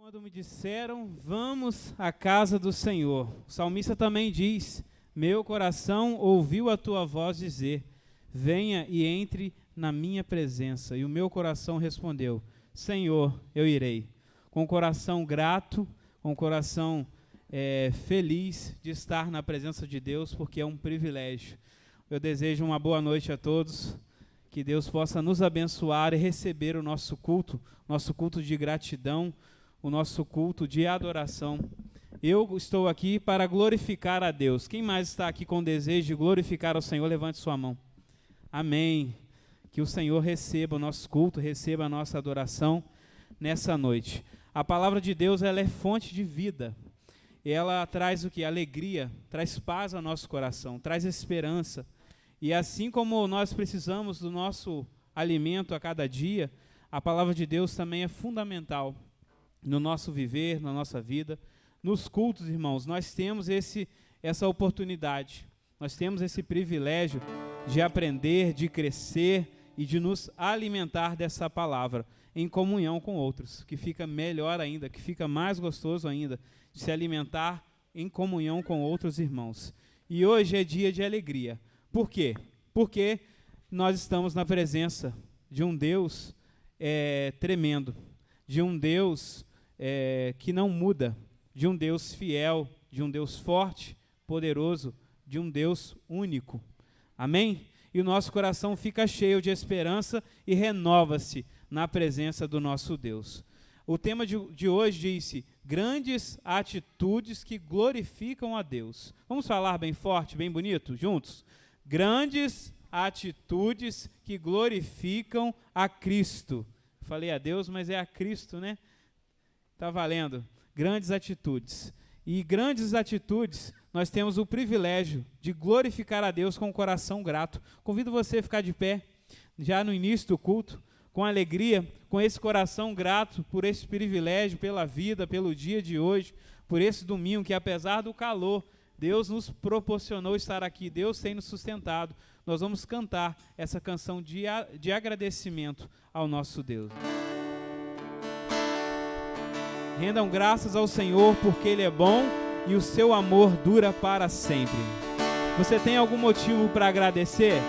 Quando me disseram, vamos à casa do Senhor. O salmista também diz, meu coração ouviu a tua voz dizer, venha e entre na minha presença. E o meu coração respondeu, Senhor, eu irei. Com o coração grato, com o coração feliz de estar na presença de Deus, porque é um privilégio. Eu desejo uma boa noite a todos, que Deus possa nos abençoar e receber o nosso culto de gratidão, o nosso culto de adoração. Eu estou aqui para glorificar a Deus. Quem mais está aqui com desejo de glorificar ao Senhor, levante sua mão. Amém. Que o Senhor receba o nosso culto, receba a nossa adoração nessa noite. A palavra de Deus, ela é fonte de vida. Ela traz o que? Alegria, traz paz ao nosso coração, traz esperança. E assim como nós precisamos do nosso alimento a cada dia, a palavra de Deus também é fundamental no nosso viver, na nossa vida. Nos cultos, irmãos, nós temos essa oportunidade, nós temos esse privilégio de aprender, de crescer e de nos alimentar dessa palavra em comunhão com outros, que fica melhor ainda, que fica mais gostoso ainda, de se alimentar em comunhão com outros irmãos. E hoje é dia de alegria. Por quê? Porque nós estamos na presença de um Deus tremendo, de um Deus que não muda, de um Deus fiel, de um Deus forte, poderoso, de um Deus único. Amém? E o nosso coração fica cheio de esperança e renova-se na presença do nosso Deus. O tema de hoje diz-se, grandes atitudes que glorificam a Deus. Vamos falar bem forte, bem bonito, juntos? Grandes atitudes que glorificam a Cristo. Falei a Deus, mas é a Cristo, né? Está valendo. Grandes atitudes. E grandes atitudes, nós temos o privilégio de glorificar a Deus com o coração grato. Convido você a ficar de pé, já no início do culto, com alegria, com esse coração grato por esse privilégio, pela vida, pelo dia de hoje, por esse domingo que, apesar do calor, Deus nos proporcionou estar aqui, Deus tem nos sustentado. Nós vamos cantar essa canção de agradecimento ao nosso Deus. Rendam graças ao Senhor, porque Ele é bom e o seu amor dura para sempre. Você tem algum motivo para agradecer?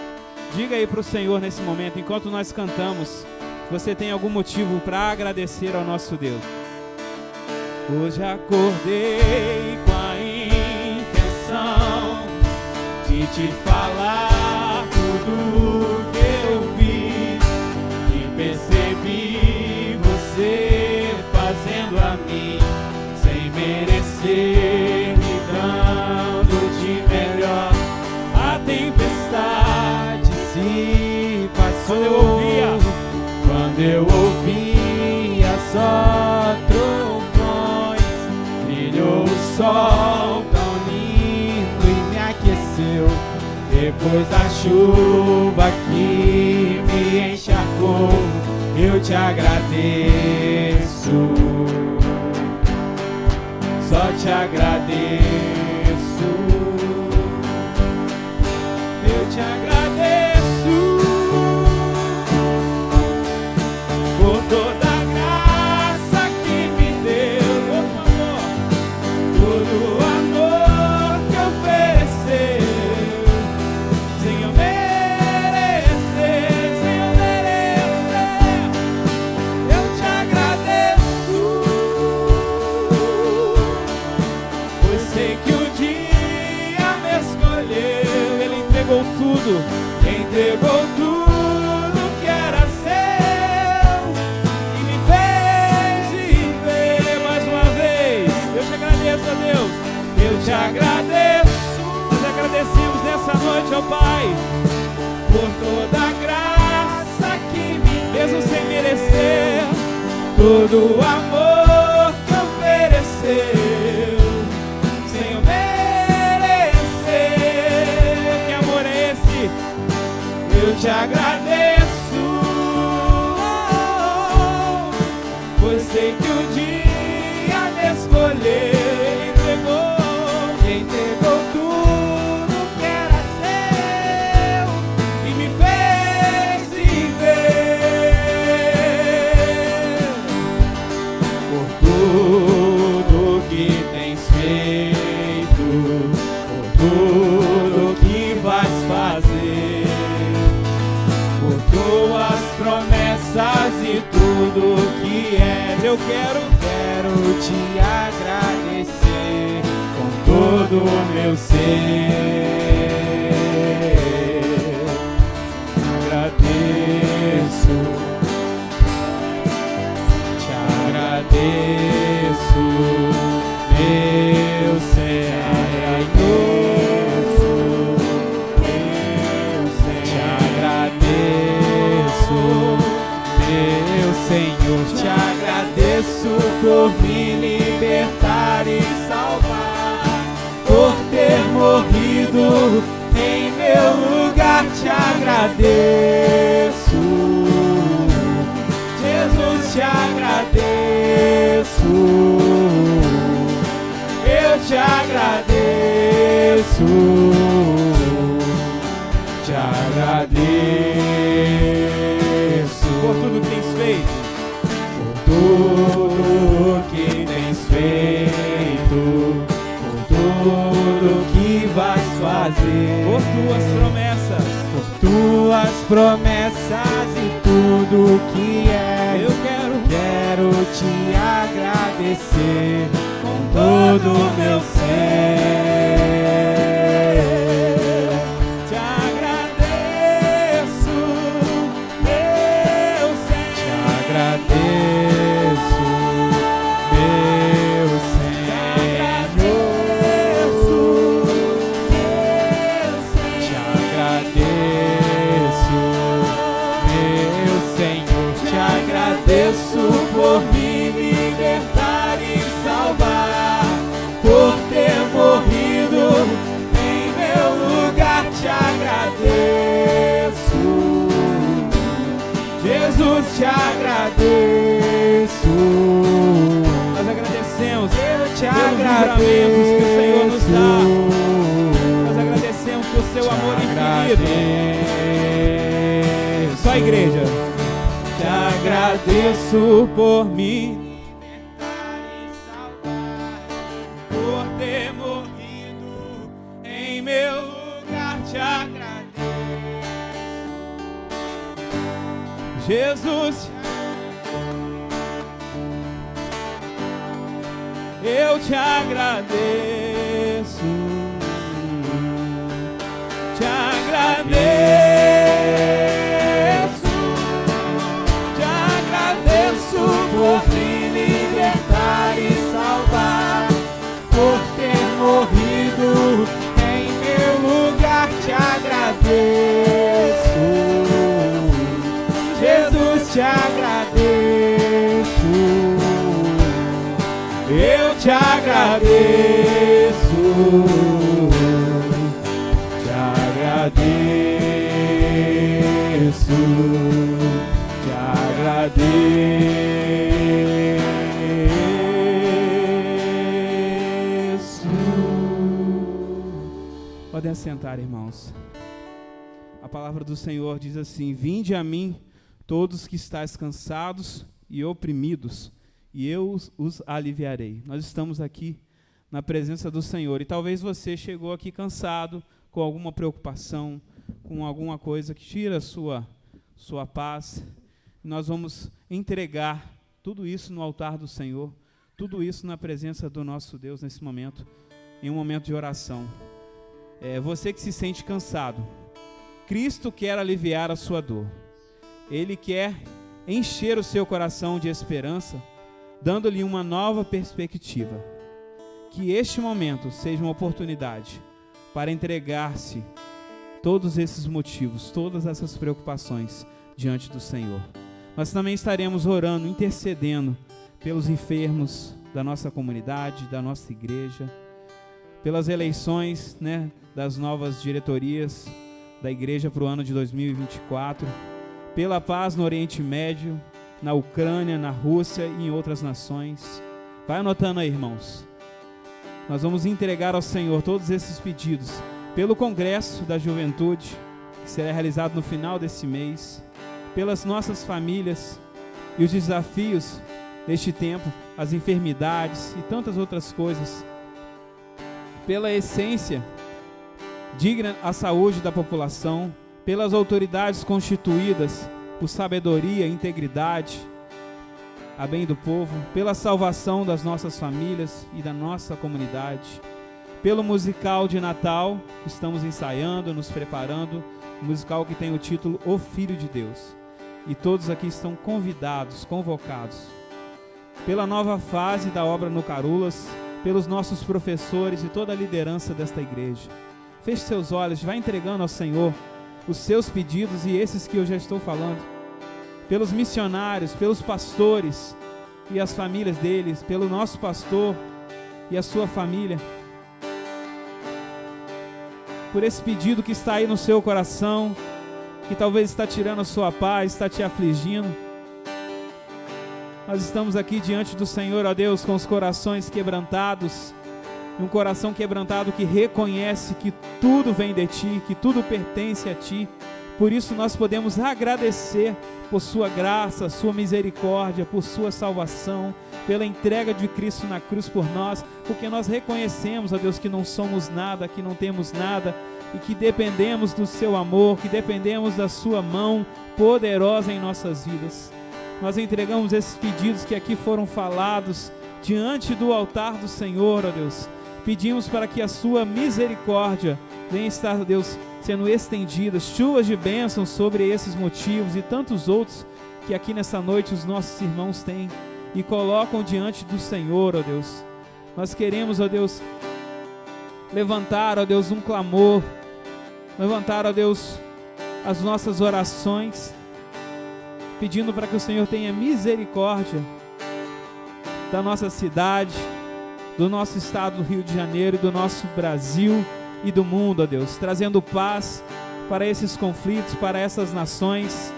Diga aí para o Senhor nesse momento, enquanto nós cantamos, você tem algum motivo para agradecer ao nosso Deus? Hoje acordei com a intenção de te falar tudo que eu vi e percebi você fazendo a mim sem merecer, me dando de melhor. A tempestade se passou quando eu ouvia só trovões, brilhou o sol tão lindo e me aqueceu. Depois da chuva que me encharcou, eu te agradeço, só te agradeço, eu te agradeço por toda a graça que me deu, todo o amor que ofereceu, sem eu merecer, eu te agradeço, pois sei que o dia me escolheu, Ele entregou tudo que era seu e me fez viver mais uma vez. Eu te agradeço, a Deus, eu te agradeço. Nós agradecemos nessa noite, ó Pai, por toda a graça que me deu, mesmo sem merecer, todo o amor que ofereceu, sem eu merecer. Que amor é esse? Eu te agradeço, pois sei que o dia me escolheu. Ele entregou tudo que era seu e me fez viver. Por tudo tudo que és. Eu quero te agradecer com todo o meu ser. Agradeço, te agradeço, meu Senhor. Te agradeço, meu Senhor. Te agradeço por me libertar e salvar, por ter morrido em meu lugar. Te agradeço, Jesus, te agradeço. Eu te agradeço, te agradeço por tudo que tens feito, por tudo que tens feito, por tudo que vais fazer, por tuas promessas e tudo que és. Eu quero te agradecer com todo o meu ser. Te agradeço, meu Senhor. Te agradeço, meu Senhor. Te agradeço, meu Senhor. Te agradeço por me libertar e salvar, por ter morrido em meu lugar. Te agradeço, Jesus, te agradeço. Nós agradecemos, eu te agradeço que o Senhor nos dá. Nós agradecemos por seu amor infinito. Só a igreja. Te agradeço por me libertar e salvar, por ter morrido em meu lugar. Te agradeço, Jesus. Eu te agradeço, te agradeço, te agradeço por me libertar e salvar, por ter morrido em meu lugar. Te agradeço, Jesus, te agradeço. Eu te agradeço, te agradeço, te agradeço. Podem assentar, irmãos. A palavra do Senhor diz assim: vinde a mim todos que estáis cansados e oprimidos, e eu os aliviarei. Nós estamos aqui na presença do Senhor, e talvez você chegou aqui cansado, com alguma preocupação, com alguma coisa que tira a sua paz. Nós vamos entregar tudo isso no altar do Senhor, tudo isso na presença do nosso Deus nesse momento, em um momento de oração. Você que se sente cansado, Cristo quer aliviar a sua dor. Ele quer encher o seu coração de esperança, dando-lhe uma nova perspectiva. Que este momento seja uma oportunidade para entregar-se todos esses motivos, todas essas preocupações diante do Senhor. Nós também estaremos orando, intercedendo pelos enfermos da nossa comunidade, da nossa igreja, pelas eleições, das novas diretorias da igreja para o ano de 2024, pela paz no Oriente Médio, na Ucrânia, na Rússia e em outras nações. Vai anotando aí, irmãos. Nós vamos entregar ao Senhor todos esses pedidos pelo Congresso da Juventude, que será realizado no final desse mês, pelas nossas famílias e os desafios deste tempo, as enfermidades e tantas outras coisas, pela essência digna à saúde da população, pelas autoridades constituídas por sabedoria, integridade a bem do povo, pela salvação das nossas famílias e da nossa comunidade, pelo musical de Natal que estamos ensaiando, nos preparando, um musical que tem o título O Filho de Deus. E todos aqui estão convidados, convocados, pela nova fase da obra no Carulas, pelos nossos professores e toda a liderança desta igreja. Feche seus olhos, vai entregando ao Senhor os seus pedidos e esses que eu já estou falando, pelos missionários, pelos pastores e as famílias deles, pelo nosso pastor e a sua família, por esse pedido que está aí no seu coração, que talvez está tirando a sua paz, está te afligindo. Nós estamos aqui diante do Senhor, ó Deus, com os corações quebrantados, um coração quebrantado que reconhece que tudo vem de Ti, que tudo pertence a Ti. Por isso nós podemos agradecer por Sua graça, Sua misericórdia, por Sua salvação, pela entrega de Cristo na cruz por nós, porque nós reconhecemos, ó Deus, que não somos nada, que não temos nada, e que dependemos do Seu amor, que dependemos da Sua mão poderosa em nossas vidas. Nós entregamos esses pedidos que aqui foram falados diante do altar do Senhor, ó Deus. Pedimos para que a Sua misericórdia venha estar, Deus, sendo estendida, chuvas de bênçãos sobre esses motivos e tantos outros que aqui nessa noite os nossos irmãos têm e colocam diante do Senhor, ó Deus. Nós queremos, ó Deus, levantar, ó Deus, um clamor, levantar, ó Deus, as nossas orações, pedindo para que o Senhor tenha misericórdia da nossa cidade, do nosso estado do Rio de Janeiro e do nosso Brasil e do mundo, ó Deus, trazendo paz para esses conflitos, para essas nações,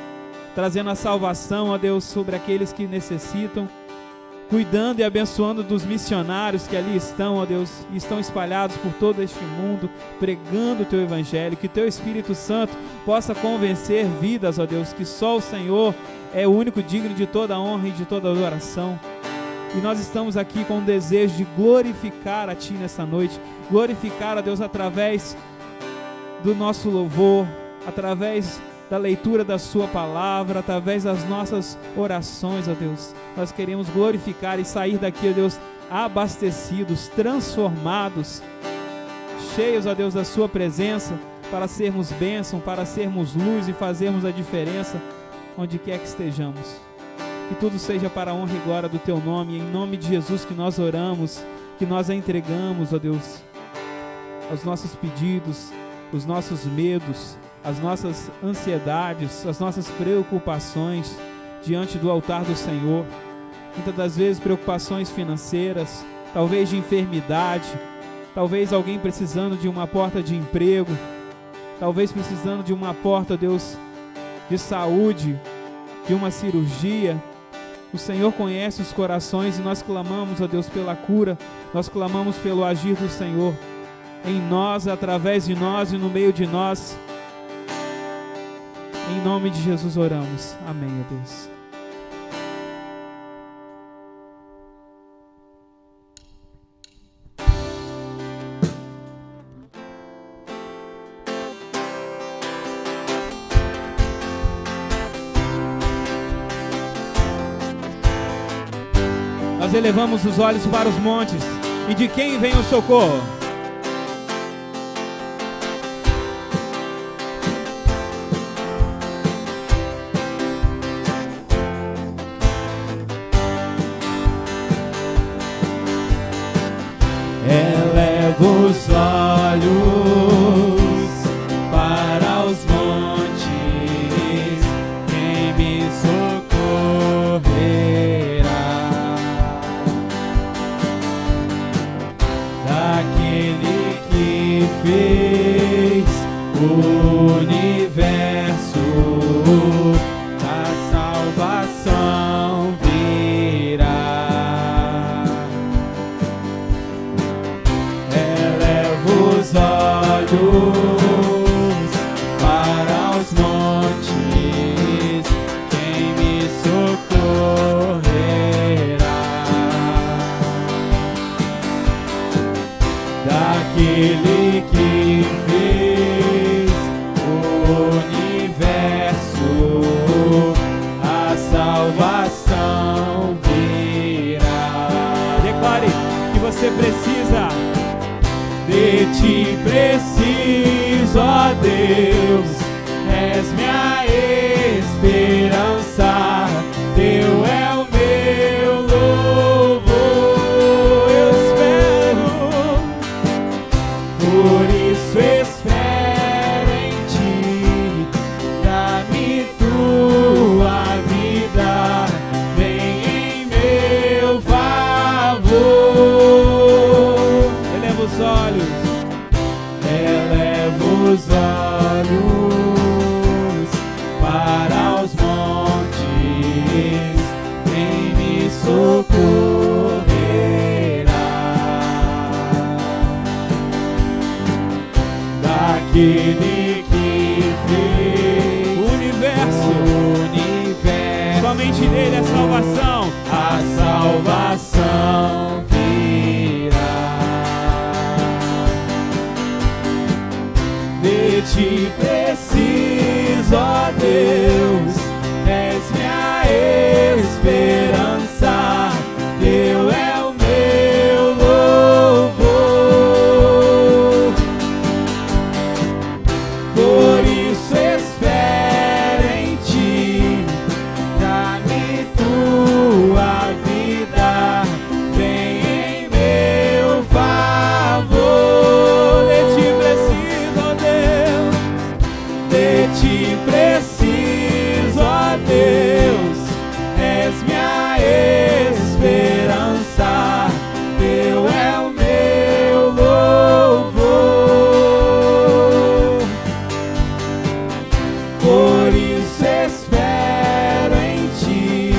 trazendo a salvação, ó Deus, sobre aqueles que necessitam, cuidando e abençoando dos missionários que ali estão, ó Deus, e estão espalhados por todo este mundo, pregando o Teu Evangelho, que Teu Espírito Santo possa convencer vidas, ó Deus, que só o Senhor é o único digno de toda honra e de toda adoração. E nós estamos aqui com o desejo de glorificar a Ti nessa noite, glorificar a Deus através do nosso louvor, através da leitura da Sua palavra, através das nossas orações, ó Deus. Nós queremos glorificar e sair daqui, ó Deus, abastecidos, transformados, cheios, ó Deus, da Sua presença, para sermos bênção, para sermos luz e fazermos a diferença onde quer que estejamos. Que tudo seja para a honra e glória do Teu nome, em nome de Jesus que nós oramos, que nós entregamos, ó Deus, os nossos pedidos, os nossos medos, as nossas ansiedades, as nossas preocupações diante do altar do Senhor. Muitas das vezes preocupações financeiras, talvez de enfermidade, talvez alguém precisando de uma porta de emprego, talvez precisando de uma porta, Deus, de saúde, de uma cirurgia. O Senhor conhece os corações e nós clamamos, ó Deus, pela cura, nós clamamos pelo agir do Senhor em nós, através de nós e no meio de nós. Em nome de Jesus oramos. Amém, ó Deus. Nós elevamos os olhos para os montes, e de quem vem o socorro? Elevo os olhos para os montes, quem me socorrerá? Daquele que fez o universo, a salvação virá. Os olhos para os montes, quem me socorrerá? Daquele que fez o universo, a salvação virá. você precisa. De ti preciso, ó Deus, és minha esperança, teu é o meu louvor. Eu espero, por isso espero em ti, dá-me tua vida, vem em meu favor. Eleva os olhos. Eleva os olhos para os montes, quem me socorrerá? Daquele que fez O universo, somente nele é salvação. a salvação virá. De ti preciso, ó Deus, és minha esperança, teu é o meu louvor. Por isso espero em ti, dá-me tua vida, vem em meu favor. De ti preciso, ó Deus, de ti preciso, ó Deus, és minha esperança, teu é o meu louvor. Por isso espero em ti,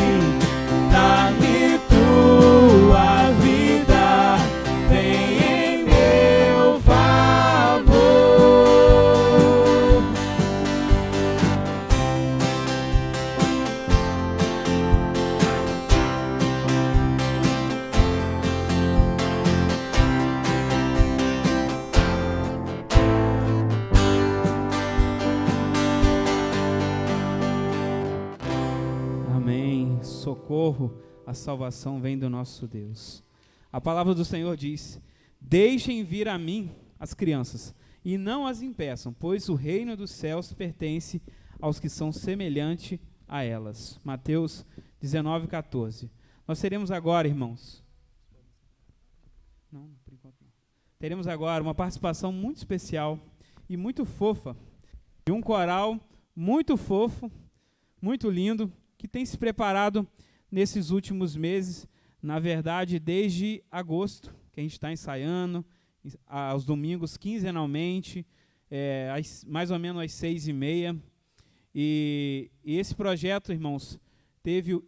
dá-me tua vida, vem em meu favor. Amém. Socorro, a salvação vem do nosso Deus. A palavra do Senhor diz: deixem vir a mim as crianças, e não as impeçam, pois o reino dos céus pertence aos que são semelhantes a elas. Mateus 19:14. Nós teremos agora, irmãos, por enquanto não. Teremos agora uma participação muito especial e muito fofa de um coral muito fofo, muito lindo, que tem se preparado nesses últimos meses, na verdade desde agosto, que a gente está ensaiando, aos domingos quinzenalmente, mais ou menos às 6h30. E esse projeto, irmãos, teve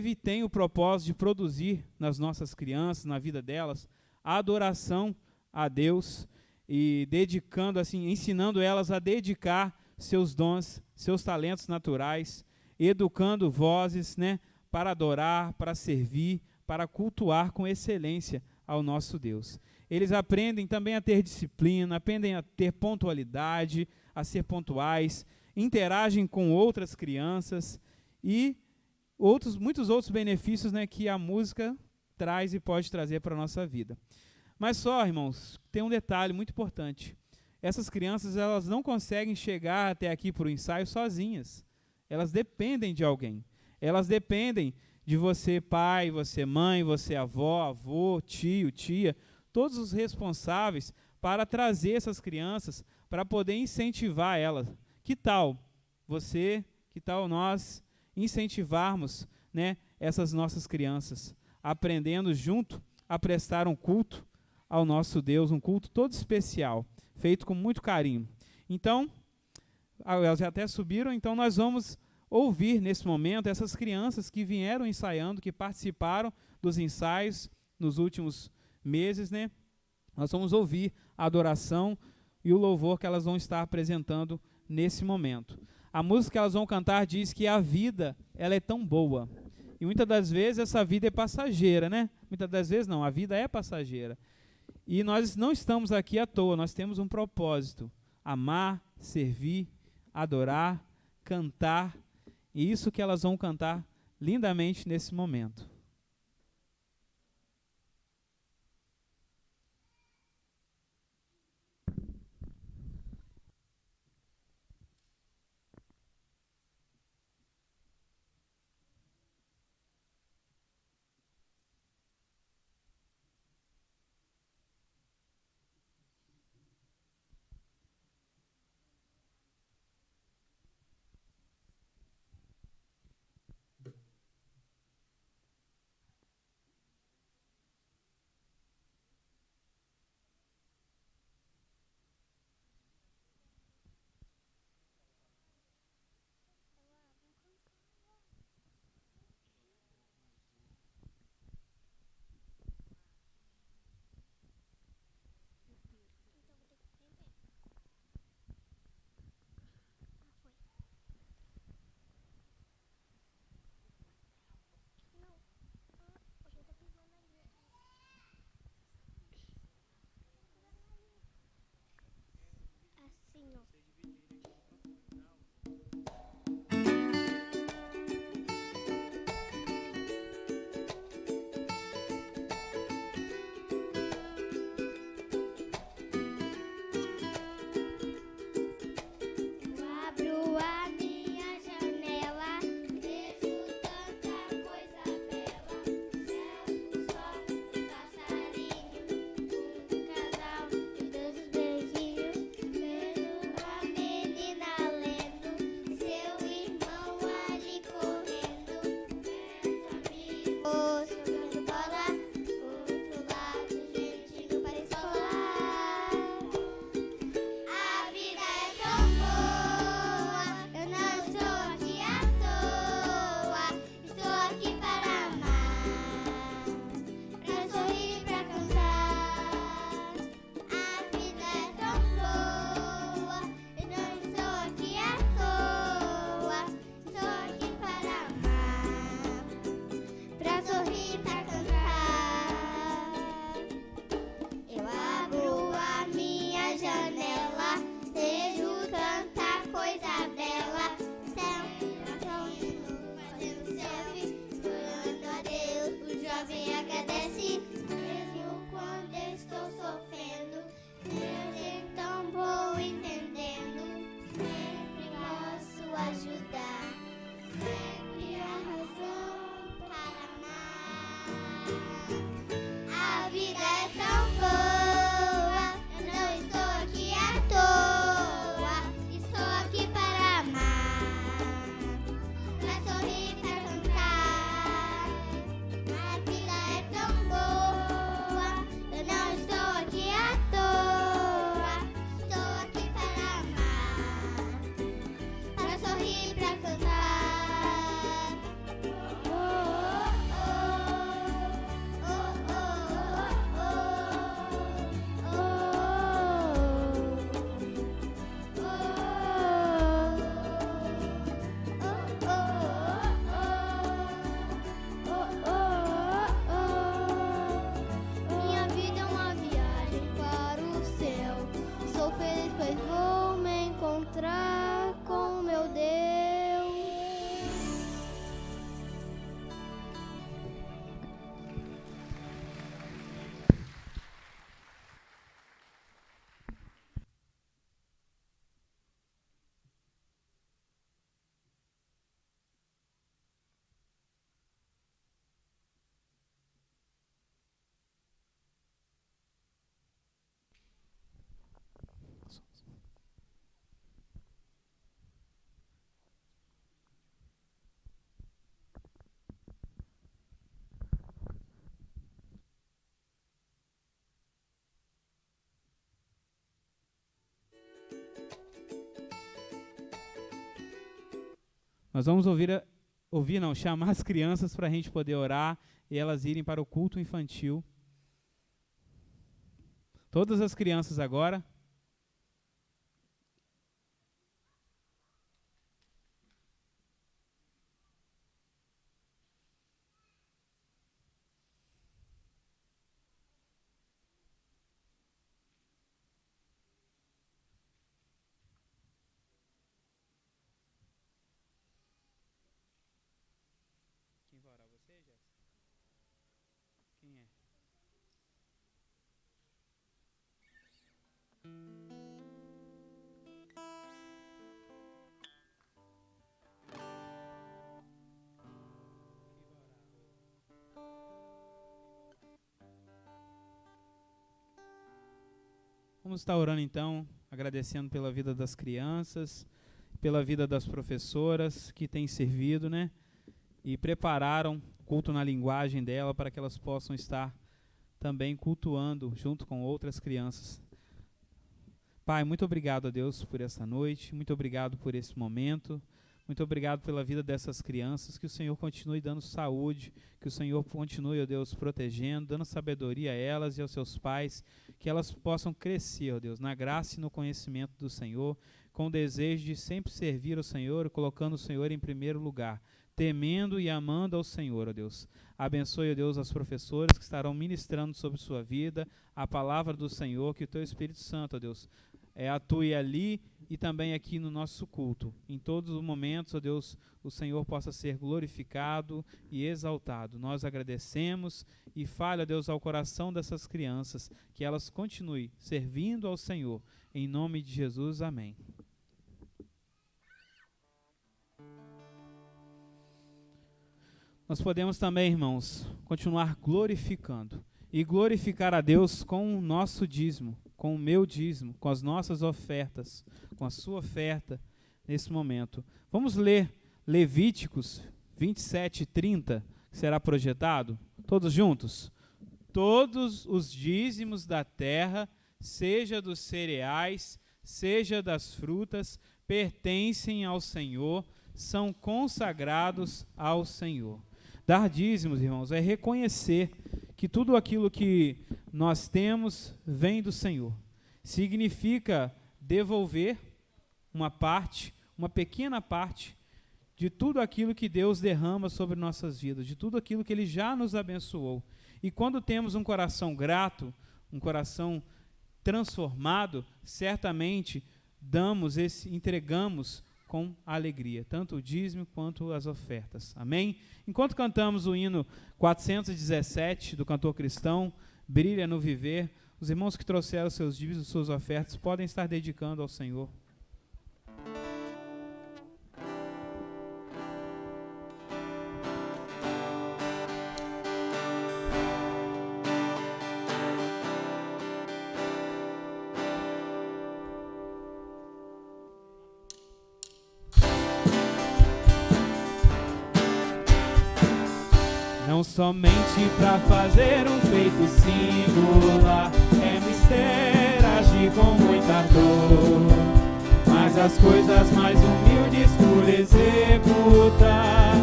e tem o propósito de produzir nas nossas crianças, na vida delas, a adoração a Deus e dedicando, assim, ensinando elas a dedicar seus dons, seus talentos naturais, educando vozes, né, para adorar, para servir, para cultuar com excelência ao nosso Deus. Eles aprendem também a ter disciplina, aprendem a ter pontualidade, a ser pontuais, interagem com outras crianças e muitos outros benefícios, né, que a música traz e pode trazer para a nossa vida. Mas só, irmãos, tem um detalhe muito importante. Essas crianças, elas não conseguem chegar até aqui para o ensaio sozinhas. Elas dependem de alguém. Elas dependem de você, pai, você, mãe, você, avó, avô, tio, tia, todos os responsáveis para trazer essas crianças, para poder incentivar elas. Que tal você, que tal nós incentivarmos, né, essas nossas crianças, aprendendo junto a prestar um culto ao nosso Deus, um culto todo especial, feito com muito carinho. Então, elas já até subiram, então nós vamos ouvir nesse momento essas crianças que vieram ensaiando, que participaram dos ensaios nos últimos meses, né? Nós vamos ouvir a adoração e o louvor que elas vão estar apresentando nesse momento. A música que elas vão cantar diz que a vida, ela é tão boa. E muitas das vezes essa vida é passageira, né? Muitas das vezes não, a vida é passageira. E nós não estamos aqui à toa, nós temos um propósito: amar, servir, adorar, cantar. E isso que elas vão cantar lindamente nesse momento. Nós vamos chamar as crianças para a gente poder orar e elas irem para o culto infantil. Todas as crianças agora. Quem vai orar? Você, Jéssica? Quem é? Vamos estar orando então, agradecendo pela vida das crianças, pela vida das professoras que têm servido, né? E prepararam o culto na linguagem dela para que elas possam estar também cultuando junto com outras crianças. Pai, muito obrigado a Deus por essa noite, muito obrigado por esse momento, muito obrigado pela vida dessas crianças, que o Senhor continue dando saúde, que o Senhor continue, ó Deus, protegendo, dando sabedoria a elas e aos seus pais, que elas possam crescer, ó Deus, na graça e no conhecimento do Senhor, com o desejo de sempre servir ao Senhor, colocando o Senhor em primeiro lugar, temendo e amando ao Senhor, ó Deus. Abençoe, ó Deus, as professoras que estarão ministrando sobre sua vida, a palavra do Senhor, que o Teu Espírito Santo, ó Deus, atue ali e também aqui no nosso culto. Em todos os momentos, ó Deus, o Senhor possa ser glorificado e exaltado. Nós agradecemos e fale, ó Deus, ao coração dessas crianças, que elas continuem servindo ao Senhor. Em nome de Jesus, amém. Nós podemos também, irmãos, continuar glorificando. E glorificar a Deus com o nosso dízimo, com o meu dízimo, com as nossas ofertas, com a sua oferta nesse momento. Vamos ler Levíticos 27:30, que será projetado. Todos juntos? Todos os dízimos da terra, seja dos cereais, seja das frutas, pertencem ao Senhor, são consagrados ao Senhor. Dar dízimos, irmãos, é reconhecer que tudo aquilo que nós temos vem do Senhor. Significa devolver uma parte, uma pequena parte, de tudo aquilo que Deus derrama sobre nossas vidas, de tudo aquilo que Ele já nos abençoou. E quando temos um coração grato, um coração transformado, certamente entregamos com alegria, tanto o dízimo quanto as ofertas. Amém? Enquanto cantamos o hino 417 do cantor cristão, Brilha no Viver, os irmãos que trouxeram seus dízimos, suas ofertas, podem estar dedicando ao Senhor. Não somente para fazer um feito singular, é mistério agir com muita dor, mas as coisas mais humildes por executar,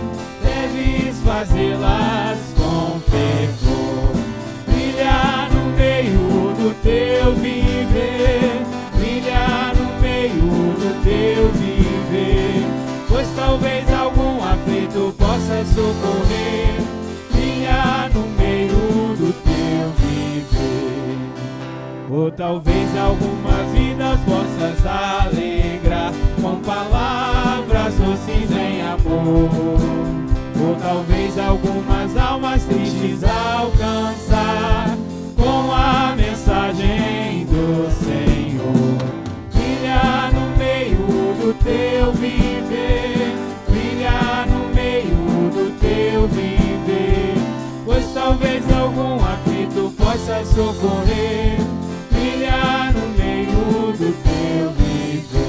deves fazê-las com fervor. Brilhar no meio do teu viver, brilhar no meio do teu viver, pois talvez algum aflito possa socorrer. No meio do teu viver, ou talvez alguma vida possas alegrar com palavras doces em amor, ou talvez algumas almas tristes alcançar com a mensagem do Senhor. Brilhar no meio do teu viver, brilhar no meio do teu viver, pois talvez algum aflito possa socorrer. Brilhar no meio do teu viver.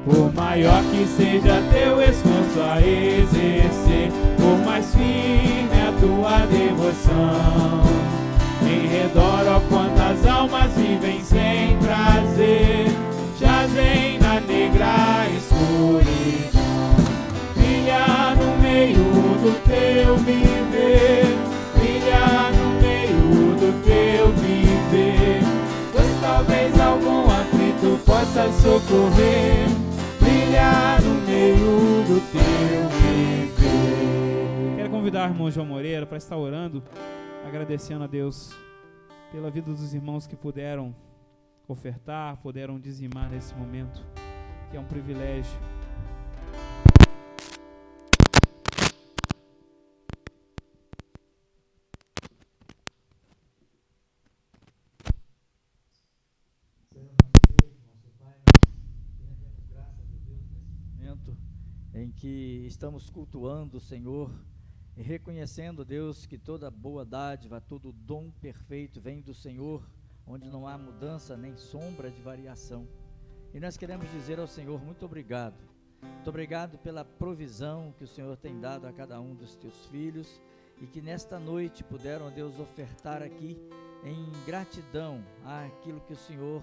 Por maior que seja teu esforço a exercer, por mais firme a tua devoção, em redor, ó, quantas almas vivem sem prazer, jazem na negra escuridão. irmão João Moreira para estar orando, agradecendo a Deus pela vida dos irmãos que puderam ofertar, puderam dizimar nesse momento, que é um privilégio. Em que estamos cultuando o Senhor e reconhecendo, Deus, que toda boa dádiva, todo dom perfeito vem do Senhor, onde não há mudança nem sombra de variação. E nós queremos dizer ao Senhor, muito obrigado. Muito obrigado pela provisão que o Senhor tem dado a cada um dos teus filhos e que nesta noite puderam, Deus, ofertar aqui em gratidão àquilo que o Senhor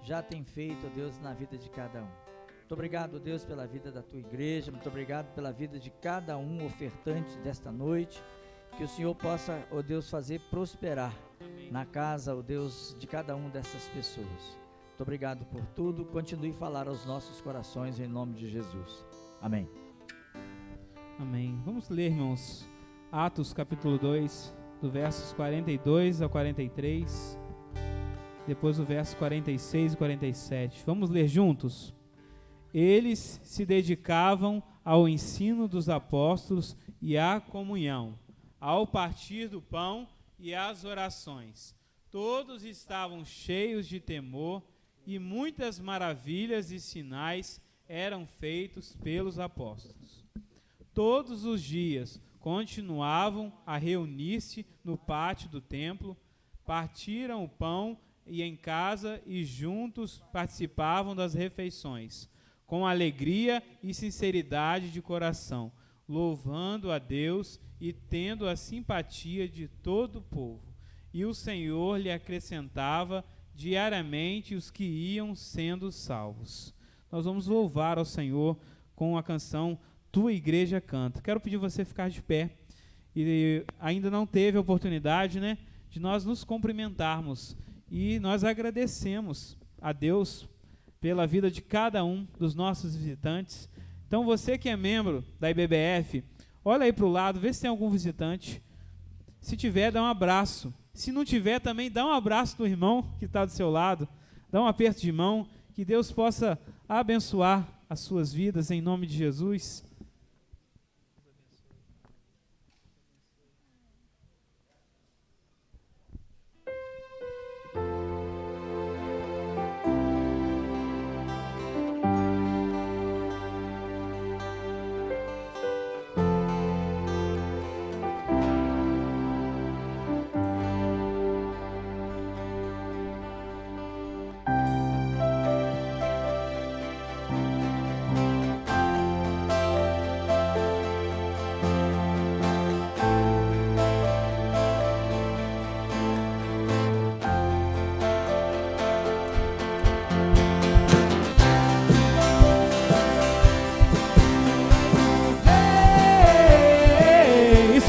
já tem feito, Deus, na vida de cada um. Muito obrigado, Deus, pela vida da tua igreja, muito obrigado pela vida de cada um ofertante desta noite, que o Senhor possa, ó Deus, fazer prosperar na casa, ó Deus, de cada um dessas pessoas. Muito obrigado por tudo, continue a falar aos nossos corações em nome de Jesus. Amém. Amém. Vamos ler, irmãos, Atos capítulo 2, do versos 42 ao 43, depois o verso 46 e 47. Vamos ler juntos? Eles se dedicavam ao ensino dos apóstolos e à comunhão, ao partir do pão e às orações. Todos estavam cheios de temor e muitas maravilhas e sinais eram feitos pelos apóstolos. Todos os dias continuavam a reunir-se no pátio do templo, partiram o pão e em casa e juntos participavam das refeições, com alegria e sinceridade de coração, louvando a Deus e tendo a simpatia de todo o povo. E o Senhor lhe acrescentava diariamente os que iam sendo salvos. Nós vamos louvar ao Senhor com a canção Tua Igreja Canta. Quero pedir você ficar de pé. E ainda não teve a oportunidade, né, de nós nos cumprimentarmos. E nós agradecemos a Deus pela vida de cada um dos nossos visitantes. Então você que é membro da IBBF, olha aí para o lado, vê se tem algum visitante. Se tiver, dá um abraço. Se não tiver, também dá um abraço do irmão que está do seu lado. Dá um aperto de mão, que Deus possa abençoar as suas vidas em nome de Jesus.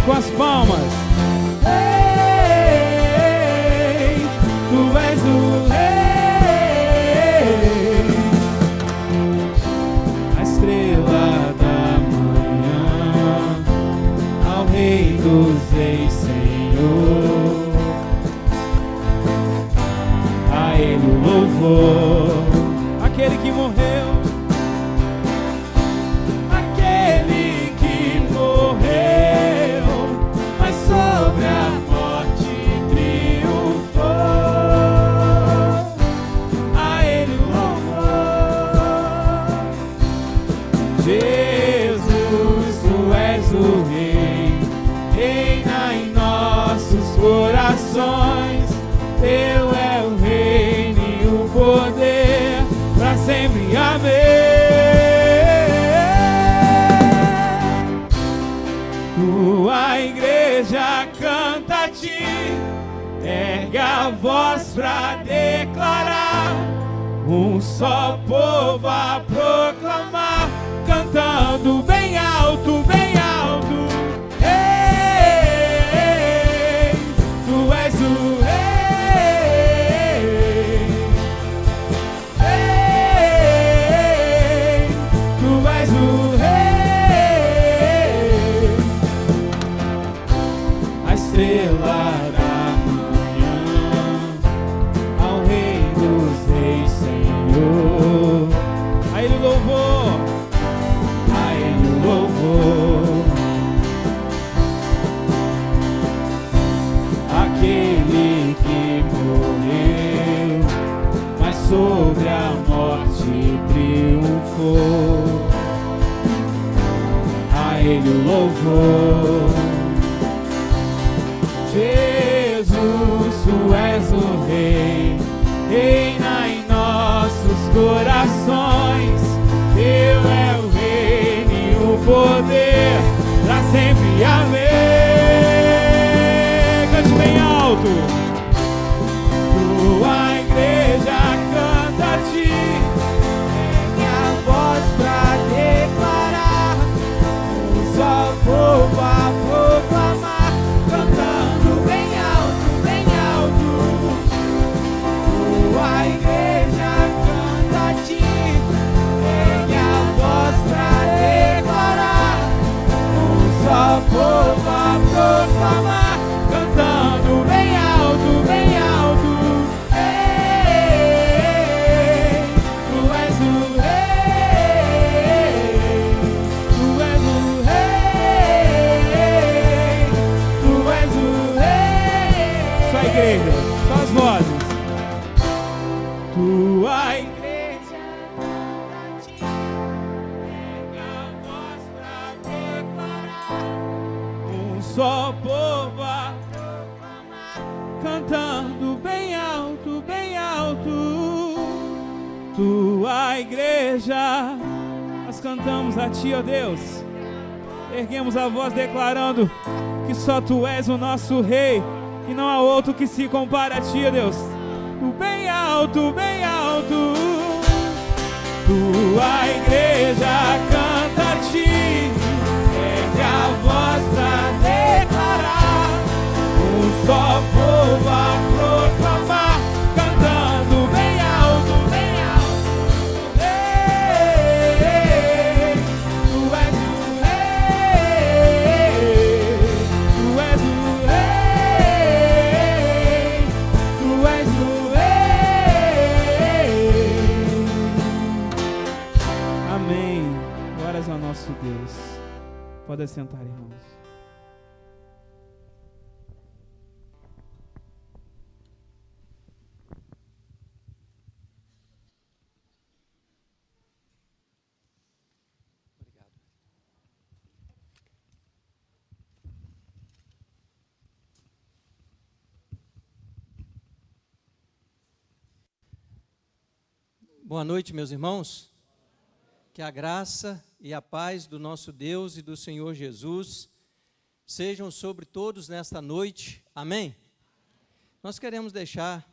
Com as palmas. Ei, tu és o rei, a estrela da manhã, ao rei dos reis, Senhor, a ele o louvor, aquele que morreu, aquele que morreu, sobre a morte triunfou, a ele o louvor. Jesus, tu és o rei, reina em nossos corações, teu é o reino e o poder, pra sempre, amém. Tua igreja canta a ti, ergue a voz pra declarar, um só povo a proclamar, cantando bem alto, bem alto. Ei, tu és o rei, ei, tu és o rei. estrela da manhã, ao Rei dos Reis, Senhor. A Ele o louvor, A Ele o louvor, aquele que morreu, mas sobre a morte triunfou. A Ele o louvor. Jesus, Tu és o Rei, reina em nossos corações. Teu é o reino e o poder, pra sempre. Amém. cante bem alto. Tua igreja canta a Ti, minha voz pra declarar, um só povo a proclamar, cantando bem alto, bem alto. Tua igreja canta a Ti, minha voz pra declarar, um só povo a proclamar, cantando bem alto, bem alto. Ei, Tu és o Rei, Tu és o Rei, Tu és o Rei. Só a igreja, só as vozes. Tua igreja canta a Ti, ergue a voz pra declarar, um só povo a proclamar, cantando bem alto, bem alto. Tua igreja, nós cantamos a Ti, ó Deus. Erguemos a voz declarando que só Tu és o nosso Rei e não há outro que se compare a Ti, ó Deus. Bem alto, bem alto. Tua igreja canta a Ti, ergue a voz pra declarar, um só povo a proclamar, cantando bem alto, bem alto. Ei, Tu és o Rei, Tu és o Rei, Tu és o Rei. Amém. Glórias ao nosso Deus. Pode sentar, irmãos. Boa noite, meus irmãos. Que a graça e a paz do nosso Deus e do Senhor Jesus sejam sobre todos nesta noite. Amém? Nós queremos deixar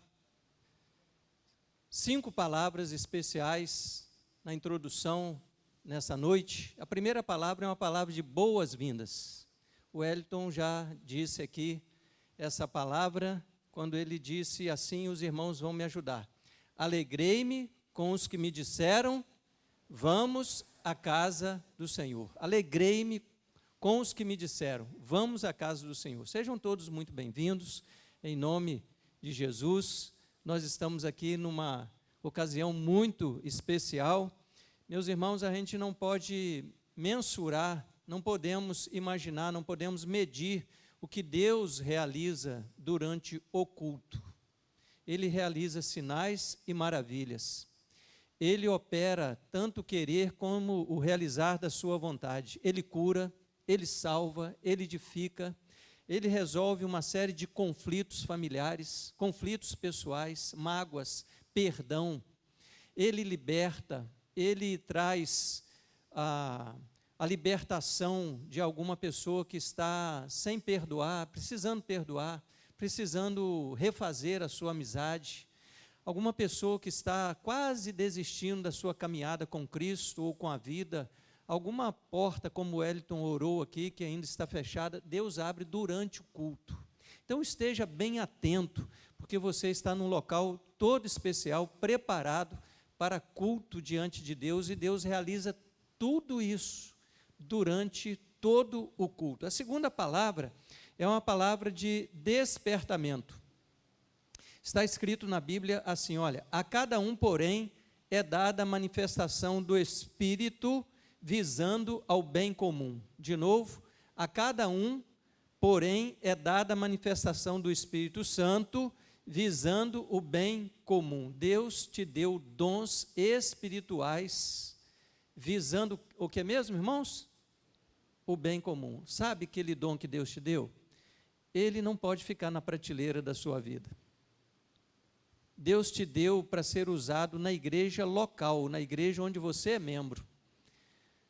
5 palavras especiais na introdução nessa noite. A primeira palavra é uma palavra de boas-vindas. O Wellington já disse aqui essa palavra quando ele disse assim: os irmãos vão me ajudar. Alegrei-me com os que me disseram, vamos à casa do Senhor. Alegrei-me com os que me disseram, vamos à casa do Senhor. Sejam todos muito bem-vindos, em nome de Jesus. Nós estamos aqui numa ocasião muito especial. Meus irmãos, a gente não pode mensurar, não podemos imaginar, não podemos medir o que Deus realiza durante o culto. Ele realiza sinais e maravilhas. Ele opera tanto o querer como o realizar da sua vontade. Ele cura, Ele salva, Ele edifica, Ele resolve uma série de conflitos familiares, conflitos pessoais, mágoas, perdão. Ele liberta, Ele traz a libertação de alguma pessoa que está sem perdoar, precisando refazer a sua amizade. Alguma pessoa que está quase desistindo da sua caminhada com Cristo ou com a vida, alguma porta, como o Wellington orou aqui, que ainda está fechada, Deus abre durante o culto. Então esteja bem atento, porque você está num local todo especial, preparado para culto diante de Deus, e Deus realiza tudo isso durante todo o culto. A segunda palavra é uma palavra de despertamento. Está escrito na Bíblia assim, olha, a cada um, porém, é dada a manifestação do Espírito visando ao bem comum. De novo, a cada um, porém, é dada a manifestação do Espírito Santo visando o bem comum. Deus te deu dons espirituais visando o que mesmo, irmãos? O bem comum. Sabe aquele dom que Deus te deu? Ele não pode ficar na prateleira da sua vida. Deus te deu para ser usado na igreja local, na igreja onde você é membro.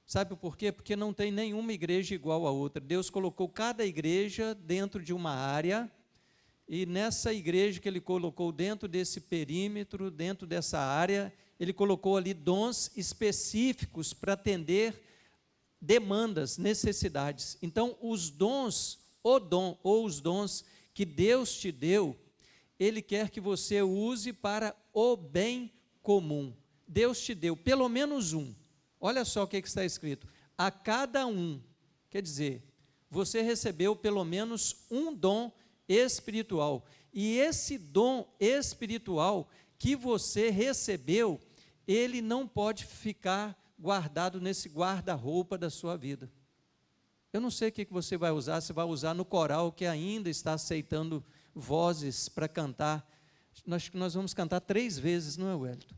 Sabe por quê? Porque não tem nenhuma igreja igual a outra. Deus colocou cada igreja dentro de uma área, e nessa igreja que Ele colocou dentro desse perímetro, dentro dessa área, Ele colocou ali dons específicos para atender demandas, necessidades. Então, os dons, os dons que Deus te deu, Ele quer que você use para o bem comum. Deus te deu pelo menos um. Olha só o que está escrito. A cada um, quer dizer, você recebeu pelo menos um dom espiritual. E esse dom espiritual que você recebeu, ele não pode ficar guardado nesse guarda-roupa da sua vida. Eu não sei o que você vai usar, se vai usar no coral que ainda está aceitando vozes para cantar. Nós vamos cantar 3 vezes, não é, Wellington?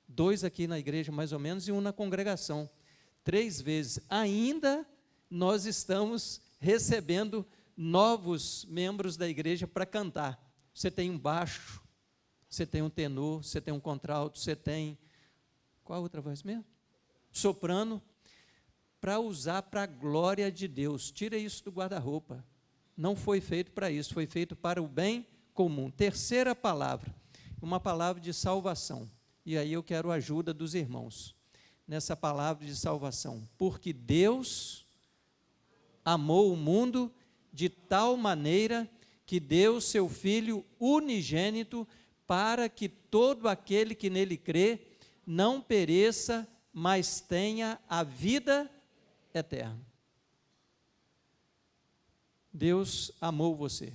2 aqui na igreja, mais ou menos, e 1 na congregação. 3 vezes. Ainda nós estamos recebendo novos membros da igreja para cantar. Você tem um baixo, você tem um tenor, você tem um contralto, você tem... Qual a outra voz mesmo? Soprano, para usar para a glória de Deus. Tira isso do guarda-roupa. Não foi feito para isso, foi feito para o bem comum. Terceira palavra, uma palavra de salvação. E aí eu quero a ajuda dos irmãos nessa palavra de salvação. Porque Deus amou o mundo de tal maneira que deu seu Filho unigênito para que todo aquele que nele crê não pereça, mas tenha a vida eterna. Deus amou você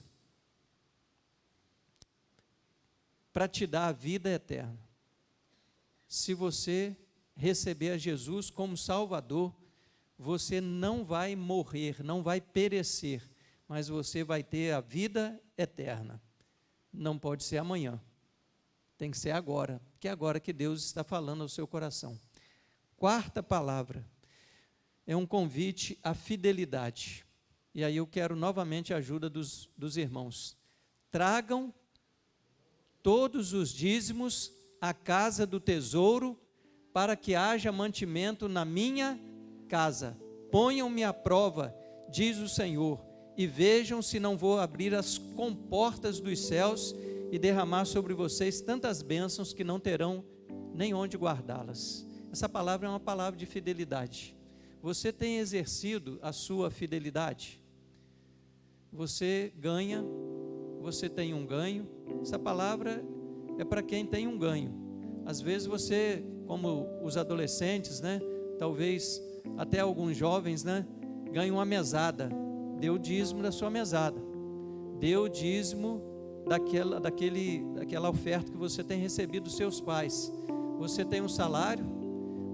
para te dar a vida eterna. Se você receber a Jesus como Salvador, você não vai morrer, não vai perecer, mas você vai ter a vida eterna. Não pode ser amanhã, tem que ser agora, porque é agora que Deus está falando ao seu coração. Quarta palavra, é um convite à fidelidade. E aí eu quero novamente a ajuda dos irmãos. Tragam todos os dízimos à casa do tesouro, para que haja mantimento na minha casa. Ponham-me à prova, diz o Senhor, e vejam se não vou abrir as comportas dos céus e derramar sobre vocês tantas bênçãos que não terão nem onde guardá-las. Essa palavra é uma palavra de fidelidade. Você tem exercido a sua fidelidade? Você ganha, você tem um ganho. Essa palavra é para quem tem um ganho. Às vezes você, como os adolescentes, né, talvez até alguns jovens, né, ganham uma mesada. Dê o dízimo da sua mesada. Dê o dízimo daquela oferta que você tem recebido dos seus pais. Você tem um salário,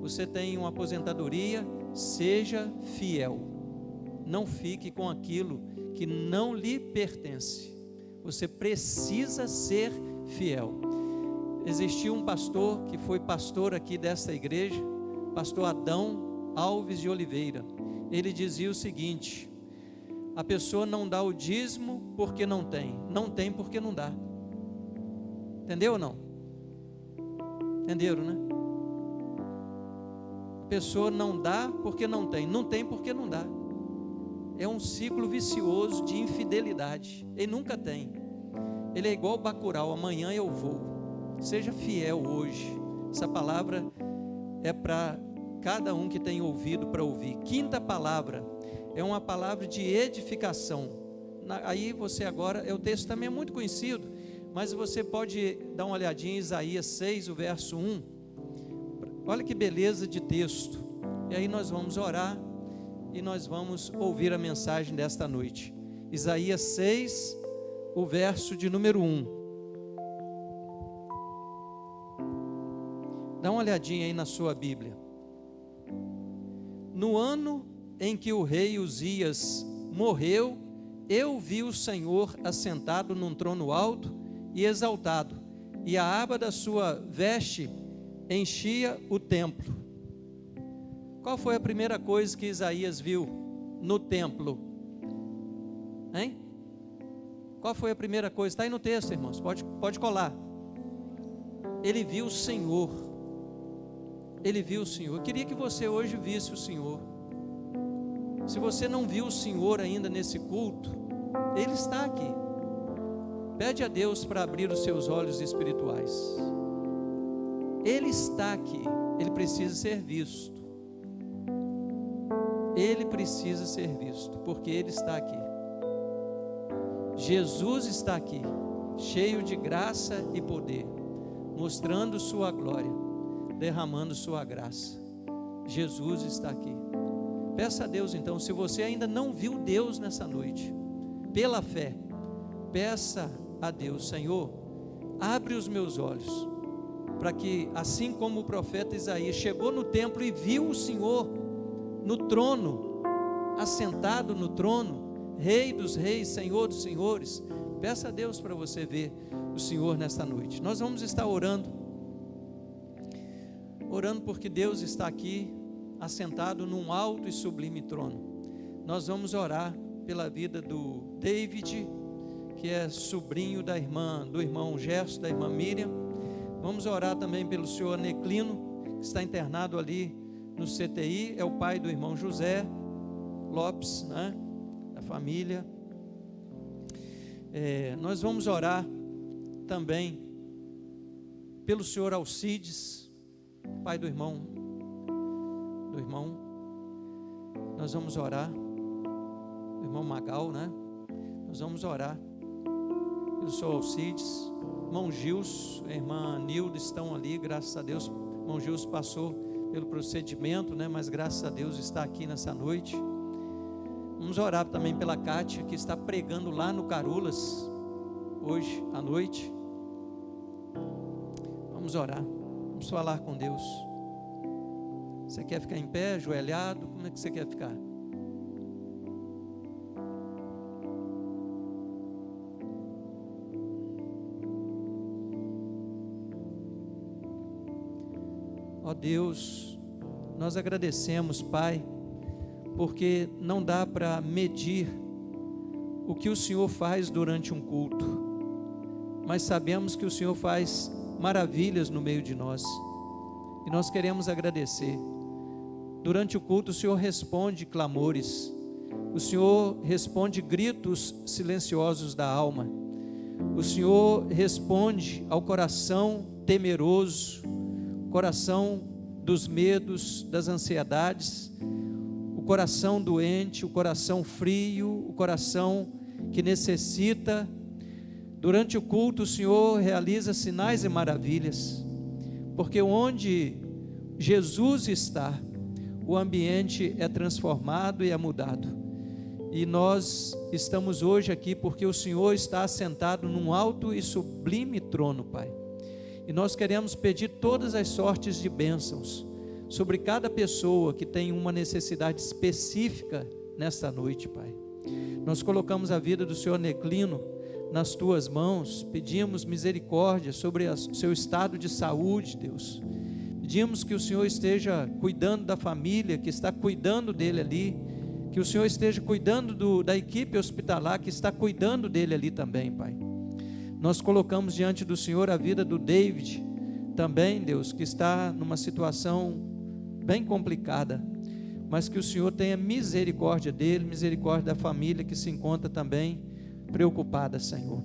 você tem uma aposentadoria, seja fiel. Não fique com aquilo que não lhe pertence. Você precisa ser fiel. Existiu um pastor que foi pastor aqui dessa igreja, pastor Adão Alves de Oliveira. Ele dizia o seguinte: a pessoa não dá o dízimo porque não tem porque não dá. Entendeu ou não? Entenderam, né? A pessoa não dá porque não tem porque não dá. É um ciclo vicioso de infidelidade. Ele nunca tem. Ele é igual o Bacurau, amanhã eu vou. Seja fiel hoje. Essa palavra é para cada um que tem ouvido para ouvir. Quinta palavra é uma palavra de edificação. Aí você agora, o texto também é muito conhecido, mas você pode dar uma olhadinha em Isaías 6, o verso 1. Olha que beleza de texto. E aí nós vamos orar e nós vamos ouvir a mensagem desta noite. Isaías 6, o verso de número 1. Dá uma olhadinha aí na sua Bíblia. No ano em que o rei Uzias morreu, eu vi o Senhor assentado num trono alto e exaltado, e a aba da sua veste enchia o templo. Qual foi a primeira coisa que Isaías viu no templo? Hein? Qual foi a primeira coisa? Está aí no texto, irmãos, pode colar. Ele viu o Senhor. Ele viu o Senhor. Eu queria que você hoje visse o Senhor. Se você não viu o Senhor ainda nesse culto, Ele está aqui. Pede a Deus para abrir os seus olhos espirituais. Ele está aqui. Ele precisa ser visto. Ele precisa ser visto, porque Ele está aqui. Jesus está aqui, cheio de graça e poder, mostrando sua glória, derramando sua graça. Jesus está aqui. Peça a Deus então, se você ainda não viu Deus nessa noite, pela fé, peça a Deus: Senhor, abre os meus olhos, para que, assim como o profeta Isaías chegou no templo e viu o Senhor no trono, assentado no trono, Rei dos reis, Senhor dos senhores, peça a Deus para você ver o Senhor nesta noite. Nós vamos estar orando porque Deus está aqui, assentado num alto e sublime trono. Nós vamos orar pela vida do David, que é sobrinho do irmão Gerson, da irmã Miriam. Vamos orar também pelo senhor Aneclino, que está internado ali no CTI, é o pai do irmão José Lopes, né? Da família. Nós vamos orar também pelo senhor Alcides, pai do irmão. Nós vamos orar, o irmão Magal, né? Nós vamos orar pelo senhor Alcides, irmão Gilson, a irmã Nilda estão ali, graças a Deus. O irmão Gilson passou pelo procedimento, né? Mas graças a Deus está aqui nessa noite. Vamos orar também pela Kátia, que está pregando lá no Carulas, hoje à noite. Vamos orar, vamos falar com Deus. Você quer ficar em pé, ajoelhado? Como é que você quer ficar? Ó Deus, nós agradecemos, Pai, porque não dá para medir o que o Senhor faz durante um culto, mas sabemos que o Senhor faz maravilhas no meio de nós, e nós queremos agradecer. Durante o culto o Senhor responde clamores, o Senhor responde gritos silenciosos da alma, o Senhor responde ao coração temeroso, coração dos medos, das ansiedades, o coração doente, o coração frio, o coração que necessita. Durante o culto o Senhor realiza sinais e maravilhas, porque onde Jesus está, o ambiente é transformado e é mudado. E nós estamos hoje aqui porque o Senhor está assentado num alto e sublime trono, Pai. E nós queremos pedir todas as sortes de bênçãos sobre cada pessoa que tem uma necessidade específica nesta noite, Pai. Nós colocamos a vida do senhor Neclino nas tuas mãos, pedimos misericórdia sobre o seu estado de saúde, Deus. Pedimos que o Senhor esteja cuidando da família, que está cuidando dele ali, que o Senhor esteja cuidando da equipe hospitalar, que está cuidando dele ali também, Pai. Nós colocamos diante do Senhor a vida do David também, Deus, que está numa situação bem complicada, mas que o Senhor tenha misericórdia dele, misericórdia da família que se encontra também preocupada, Senhor.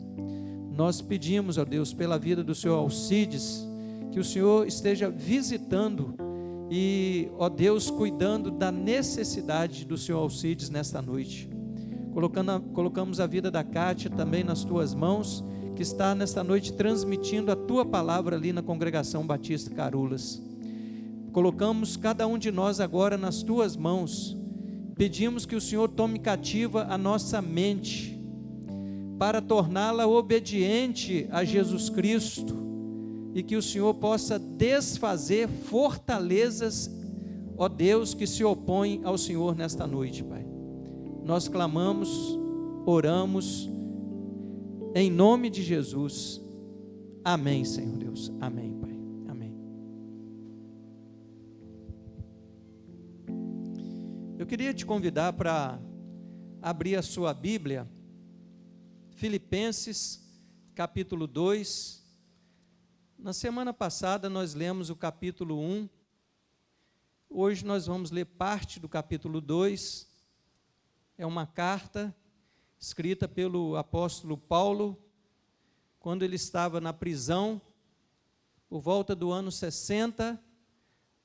Nós pedimos, ó Deus, pela vida do senhor Alcides, que o Senhor esteja visitando e, ó Deus, cuidando da necessidade do senhor Alcides nesta noite. Colocamos a vida da Kátia também nas tuas mãos, que está nesta noite transmitindo a tua palavra ali na Congregação Batista Carulas. Colocamos cada um de nós agora nas tuas mãos. Pedimos que o Senhor tome cativa a nossa mente, para torná-la obediente a Jesus Cristo, e que o Senhor possa desfazer fortalezas, ó Deus, que se opõem ao Senhor nesta noite, Pai. Nós clamamos, oramos, em nome de Jesus. Amém, Senhor Deus. Amém, Pai. Amém. Eu queria te convidar para abrir a sua Bíblia, Filipenses, capítulo 2. Na semana passada nós lemos o capítulo 1. Hoje nós vamos ler parte do capítulo 2. É uma carta escrita pelo apóstolo Paulo, quando ele estava na prisão, por volta do ano 60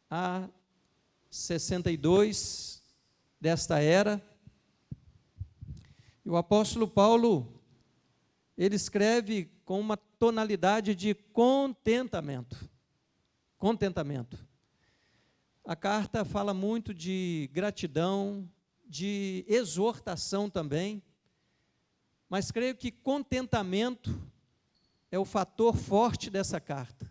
a 62 desta era. E o apóstolo Paulo, ele escreve com uma tonalidade de contentamento. Contentamento. A carta fala muito de gratidão, de exortação também, mas creio que contentamento é o fator forte dessa carta.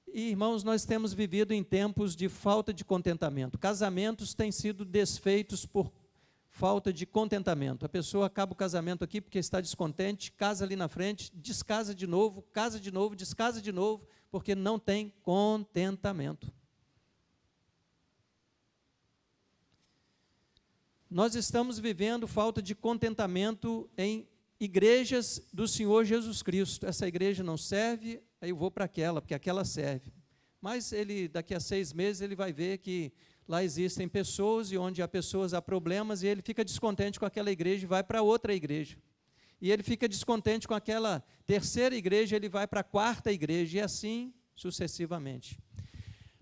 E, irmãos, nós temos vivido em tempos de falta de contentamento. Casamentos têm sido desfeitos por falta de contentamento. A pessoa acaba o casamento aqui porque está descontente, casa ali na frente, descasa de novo, casa de novo, descasa de novo, porque não tem contentamento. Nós estamos vivendo falta de contentamento em igrejas do Senhor Jesus Cristo. Essa igreja não serve, aí eu vou para aquela, porque aquela serve. Mas daqui a 6 meses ele vai ver que lá existem pessoas, e onde há pessoas há problemas, e ele fica descontente com aquela igreja e vai para outra igreja. E ele fica descontente com aquela terceira igreja, ele vai para a quarta igreja, e assim sucessivamente.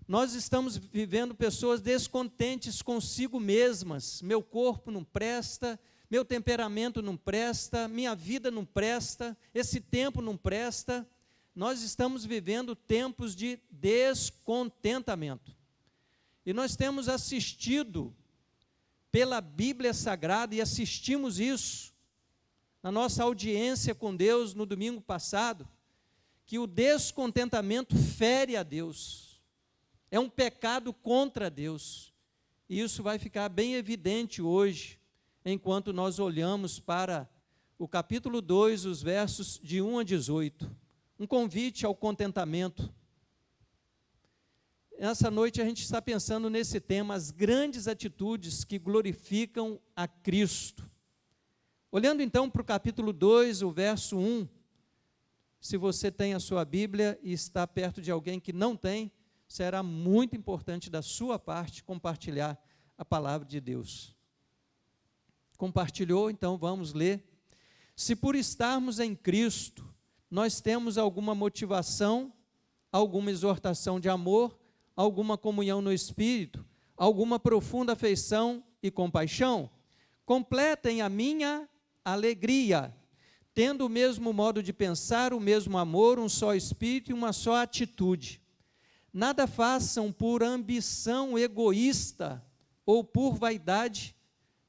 Nós estamos vivendo pessoas descontentes consigo mesmas. Meu corpo não presta, meu temperamento não presta, minha vida não presta, esse tempo não presta. Nós estamos vivendo tempos de descontentamento. E nós temos assistido pela Bíblia Sagrada, e assistimos isso na nossa audiência com Deus no domingo passado, que o descontentamento fere a Deus. É um pecado contra Deus. E isso vai ficar bem evidente hoje, enquanto nós olhamos para o capítulo 2, os versos de 1 a 18. Um convite ao contentamento. Essa noite a gente está pensando nesse tema, as grandes atitudes que glorificam a Cristo. Olhando então para o capítulo 2, o verso 1, se você tem a sua Bíblia e está perto de alguém que não tem, será muito importante da sua parte compartilhar a palavra de Deus. Compartilhou? Então vamos ler. Se por estarmos em Cristo, nós temos alguma motivação, alguma exortação de amor, alguma comunhão no Espírito, alguma profunda afeição e compaixão, completem a minha alegria, tendo o mesmo modo de pensar, o mesmo amor, um só Espírito e uma só atitude. Nada façam por ambição egoísta ou por vaidade,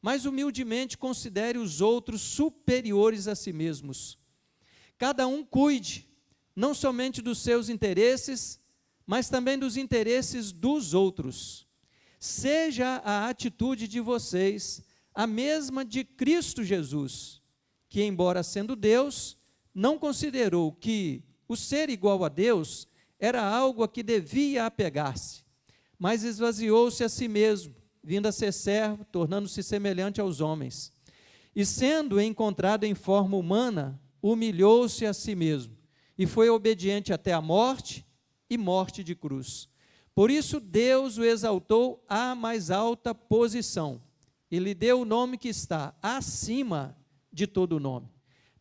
mas humildemente considere os outros superiores a si mesmos. Cada um cuide, não somente dos seus interesses, mas também dos interesses dos outros. Seja a atitude de vocês a mesma de Cristo Jesus, que, embora sendo Deus, não considerou que o ser igual a Deus era algo a que devia apegar-se, mas esvaziou-se a si mesmo, vindo a ser servo, tornando-se semelhante aos homens. E sendo encontrado em forma humana, humilhou-se a si mesmo, e foi obediente até a morte, e morte de cruz. Por isso Deus o exaltou à mais alta posição, e lhe deu o nome que está acima de todo nome,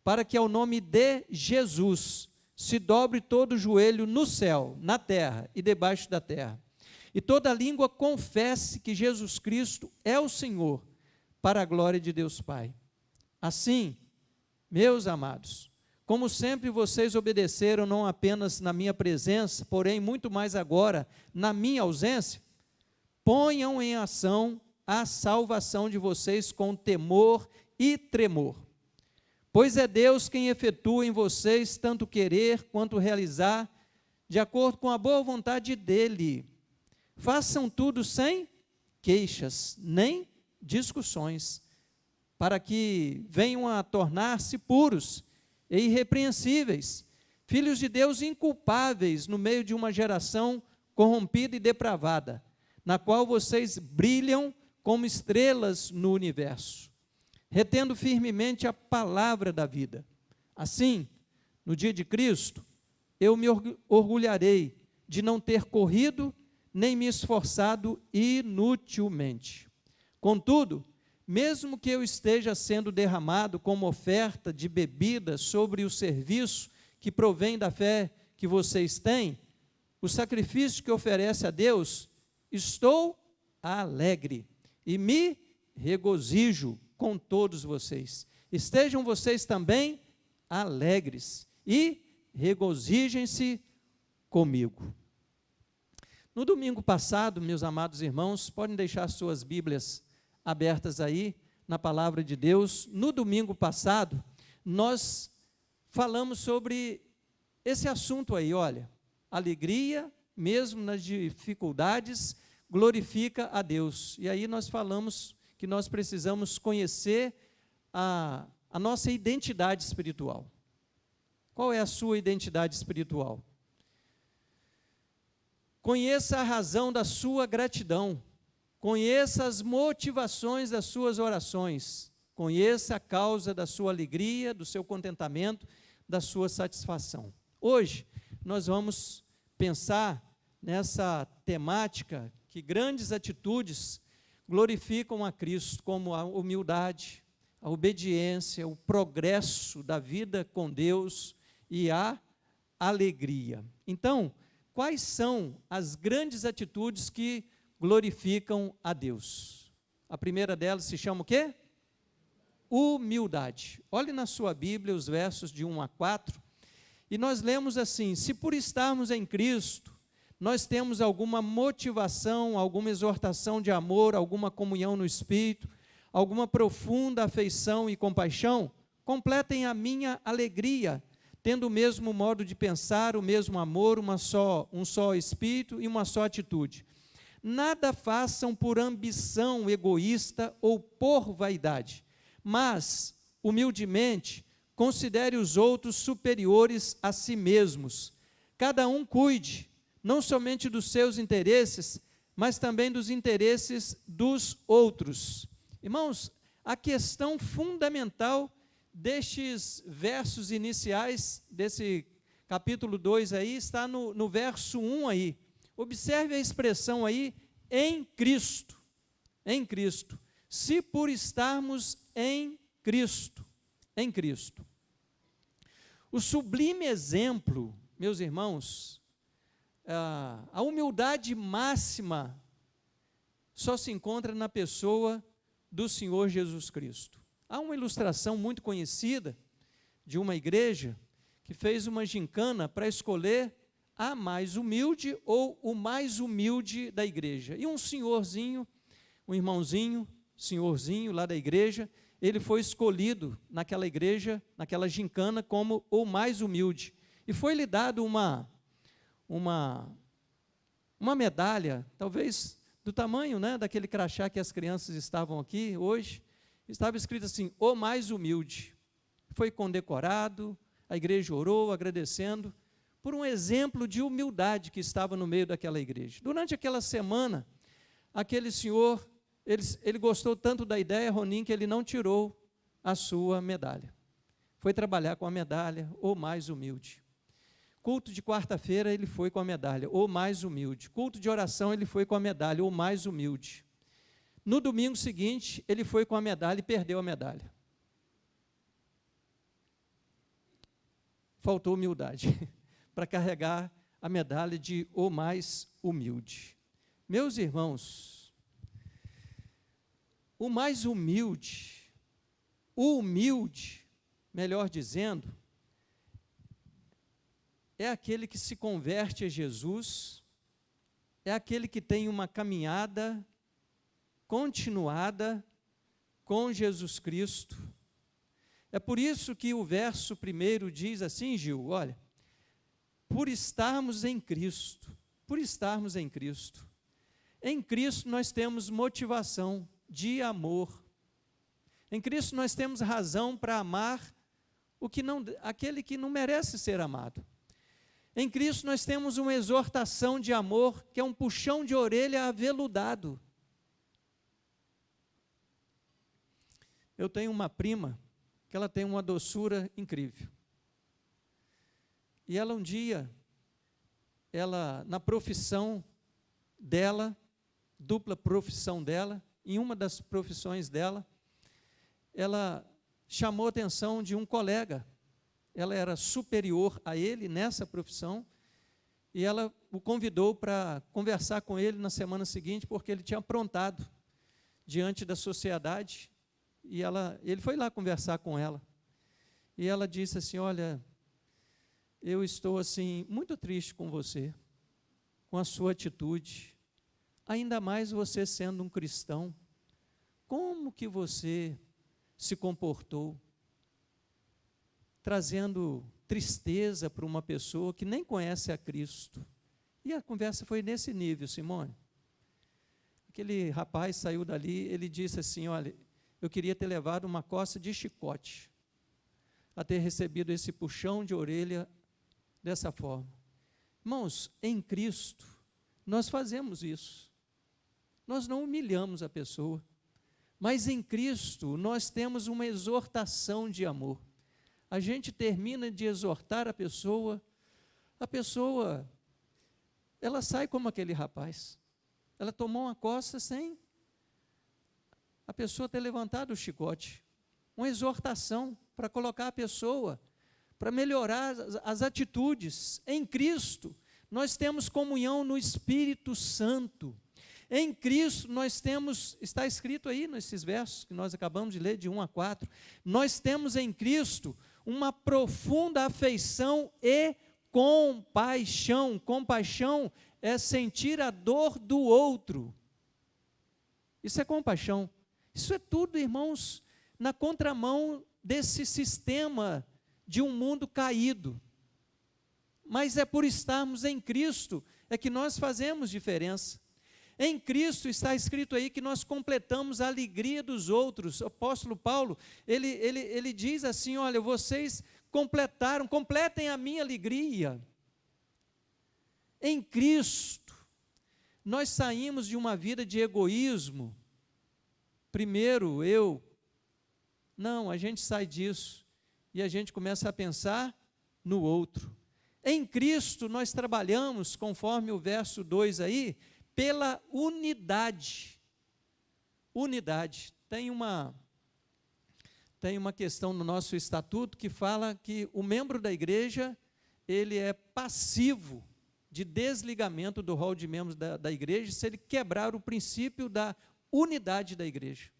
para que ao nome de Jesus se dobre todo o joelho no céu, na terra e debaixo da terra, e toda língua confesse que Jesus Cristo é o Senhor, para a glória de Deus Pai. Assim, meus amados, como sempre vocês obedeceram não apenas na minha presença, porém muito mais agora na minha ausência, ponham em ação a salvação de vocês com temor e tremor, Pois é Deus quem efetua em vocês tanto querer quanto realizar, de acordo com a boa vontade dEle. Façam tudo sem queixas, nem discussões, para que venham a tornar-se puros e irrepreensíveis, filhos de Deus inculpáveis no meio de uma geração corrompida e depravada, na qual vocês brilham como estrelas no universo, retendo firmemente a palavra da vida. Assim, no dia de Cristo, eu me orgulharei de não ter corrido nem me esforçado inutilmente. Contudo, mesmo que eu esteja sendo derramado como oferta de bebida sobre o serviço que provém da fé que vocês têm, o sacrifício que oferece a Deus, estou alegre e me regozijo com todos vocês. Estejam vocês também alegres e regozijem-se comigo. No domingo passado, meus amados irmãos, podem deixar suas Bíblias abertas aí, na palavra de Deus. No domingo passado, nós falamos sobre esse assunto aí, olha, alegria, mesmo nas dificuldades, glorifica a Deus. E aí nós falamos que nós precisamos conhecer a nossa identidade espiritual. Qual é a sua identidade espiritual? Conheça a razão da sua gratidão, conheça as motivações das suas orações, conheça a causa da sua alegria, do seu contentamento, da sua satisfação. Hoje, nós vamos pensar nessa temática que grandes atitudes glorificam a Cristo, como a humildade, a obediência, o progresso da vida com Deus e a alegria. Então, quais são as grandes atitudes que glorificam a Deus? A primeira delas se chama o quê? Humildade. Olhe na sua Bíblia os versos de 1 a 4, e nós lemos assim: se por estarmos em Cristo, nós temos alguma motivação, alguma exortação de amor, alguma comunhão no Espírito, alguma profunda afeição e compaixão, completem a minha alegria, tendo o mesmo modo de pensar, o mesmo amor, um só Espírito e uma só atitude. Nada façam por ambição egoísta ou por vaidade, mas, humildemente, considere os outros superiores a si mesmos. Cada um cuide, não somente dos seus interesses, mas também dos interesses dos outros. Irmãos, a questão fundamental destes versos iniciais, desse capítulo 2 aí, está no verso 1 aí. Observe a expressão aí, em Cristo. Em Cristo. Se por estarmos em Cristo. Em Cristo. O sublime exemplo, meus irmãos, a humildade máxima só se encontra na pessoa do Senhor Jesus Cristo. Há uma ilustração muito conhecida de uma igreja que fez uma gincana para escolher a mais humilde ou o mais humilde da igreja. E um senhorzinho, um irmãozinho, senhorzinho lá da igreja, ele foi escolhido naquela igreja, naquela gincana, como o mais humilde. E foi-lhe dado uma medalha, talvez do tamanho, né, daquele crachá que as crianças estavam aqui hoje. Estava escrito assim: o mais humilde. Foi condecorado, a igreja orou agradecendo por um exemplo de humildade que estava no meio daquela igreja. Durante aquela semana, aquele senhor, ele gostou tanto da ideia, Ronim, que ele não tirou a sua medalha. Foi trabalhar com a medalha, o mais humilde. Culto de quarta-feira, ele foi com a medalha, o mais humilde. Culto de oração, ele foi com a medalha, o mais humilde. No domingo seguinte, ele foi com a medalha e perdeu a medalha. Faltou humildade para carregar a medalha de o mais humilde. Meus irmãos, o mais humilde, o humilde, melhor dizendo, é aquele que se converte a Jesus, é aquele que tem uma caminhada continuada com Jesus Cristo, É por isso que o verso 1 diz assim, Gil, olha, por estarmos em Cristo, em Cristo nós temos motivação de amor, em Cristo nós temos razão para amar aquele que não merece ser amado. Em Cristo nós temos uma exortação de amor, que é um puxão de orelha aveludado. Eu tenho uma prima, que ela tem uma doçura incrível. E ela um dia, na profissão dela, dupla profissão dela, em uma das profissões dela, ela chamou a atenção de um colega. Ela era superior a ele nessa profissão, e ela o convidou para conversar com ele na semana seguinte, porque ele tinha aprontado diante da sociedade, e ele foi lá conversar com ela. E ela disse assim, olha, eu estou assim, muito triste com você, com a sua atitude, ainda mais você sendo um cristão, como que você se comportou, trazendo tristeza para uma pessoa que nem conhece a Cristo. E a conversa foi nesse nível, Simone. Aquele rapaz saiu dali, ele disse assim, olha, eu queria ter levado uma coça de chicote, a ter recebido esse puxão de orelha dessa forma. Irmãos, em Cristo, nós fazemos isso. Nós não humilhamos a pessoa, mas em Cristo nós temos uma exortação de amor. A gente termina de exortar a pessoa, ela sai como aquele rapaz. Ela tomou uma coça sem a pessoa ter levantado o chicote. Uma exortação para colocar a pessoa, para melhorar as atitudes. Em Cristo, nós temos comunhão no Espírito Santo. Em Cristo nós temos, está escrito aí nesses versos que nós acabamos de ler, de 1 a 4, nós temos em Cristo uma profunda afeição e compaixão. Compaixão é sentir a dor do outro. Isso é compaixão. Isso é tudo, irmãos, na contramão desse sistema de um mundo caído. Mas é por estarmos em Cristo é que nós fazemos diferença. Em Cristo está escrito aí que nós completamos a alegria dos outros. O apóstolo Paulo, ele diz assim, olha, vocês completem a minha alegria. Em Cristo, nós saímos de uma vida de egoísmo. Primeiro eu. Não, a gente sai disso e a gente começa a pensar no outro. Em Cristo nós trabalhamos, conforme o verso 2 aí, pela unidade. Unidade. Tem uma questão no nosso estatuto que fala que o membro da igreja, ele é passivo de desligamento do rol de membros da igreja se ele quebrar o princípio da unidade da igreja.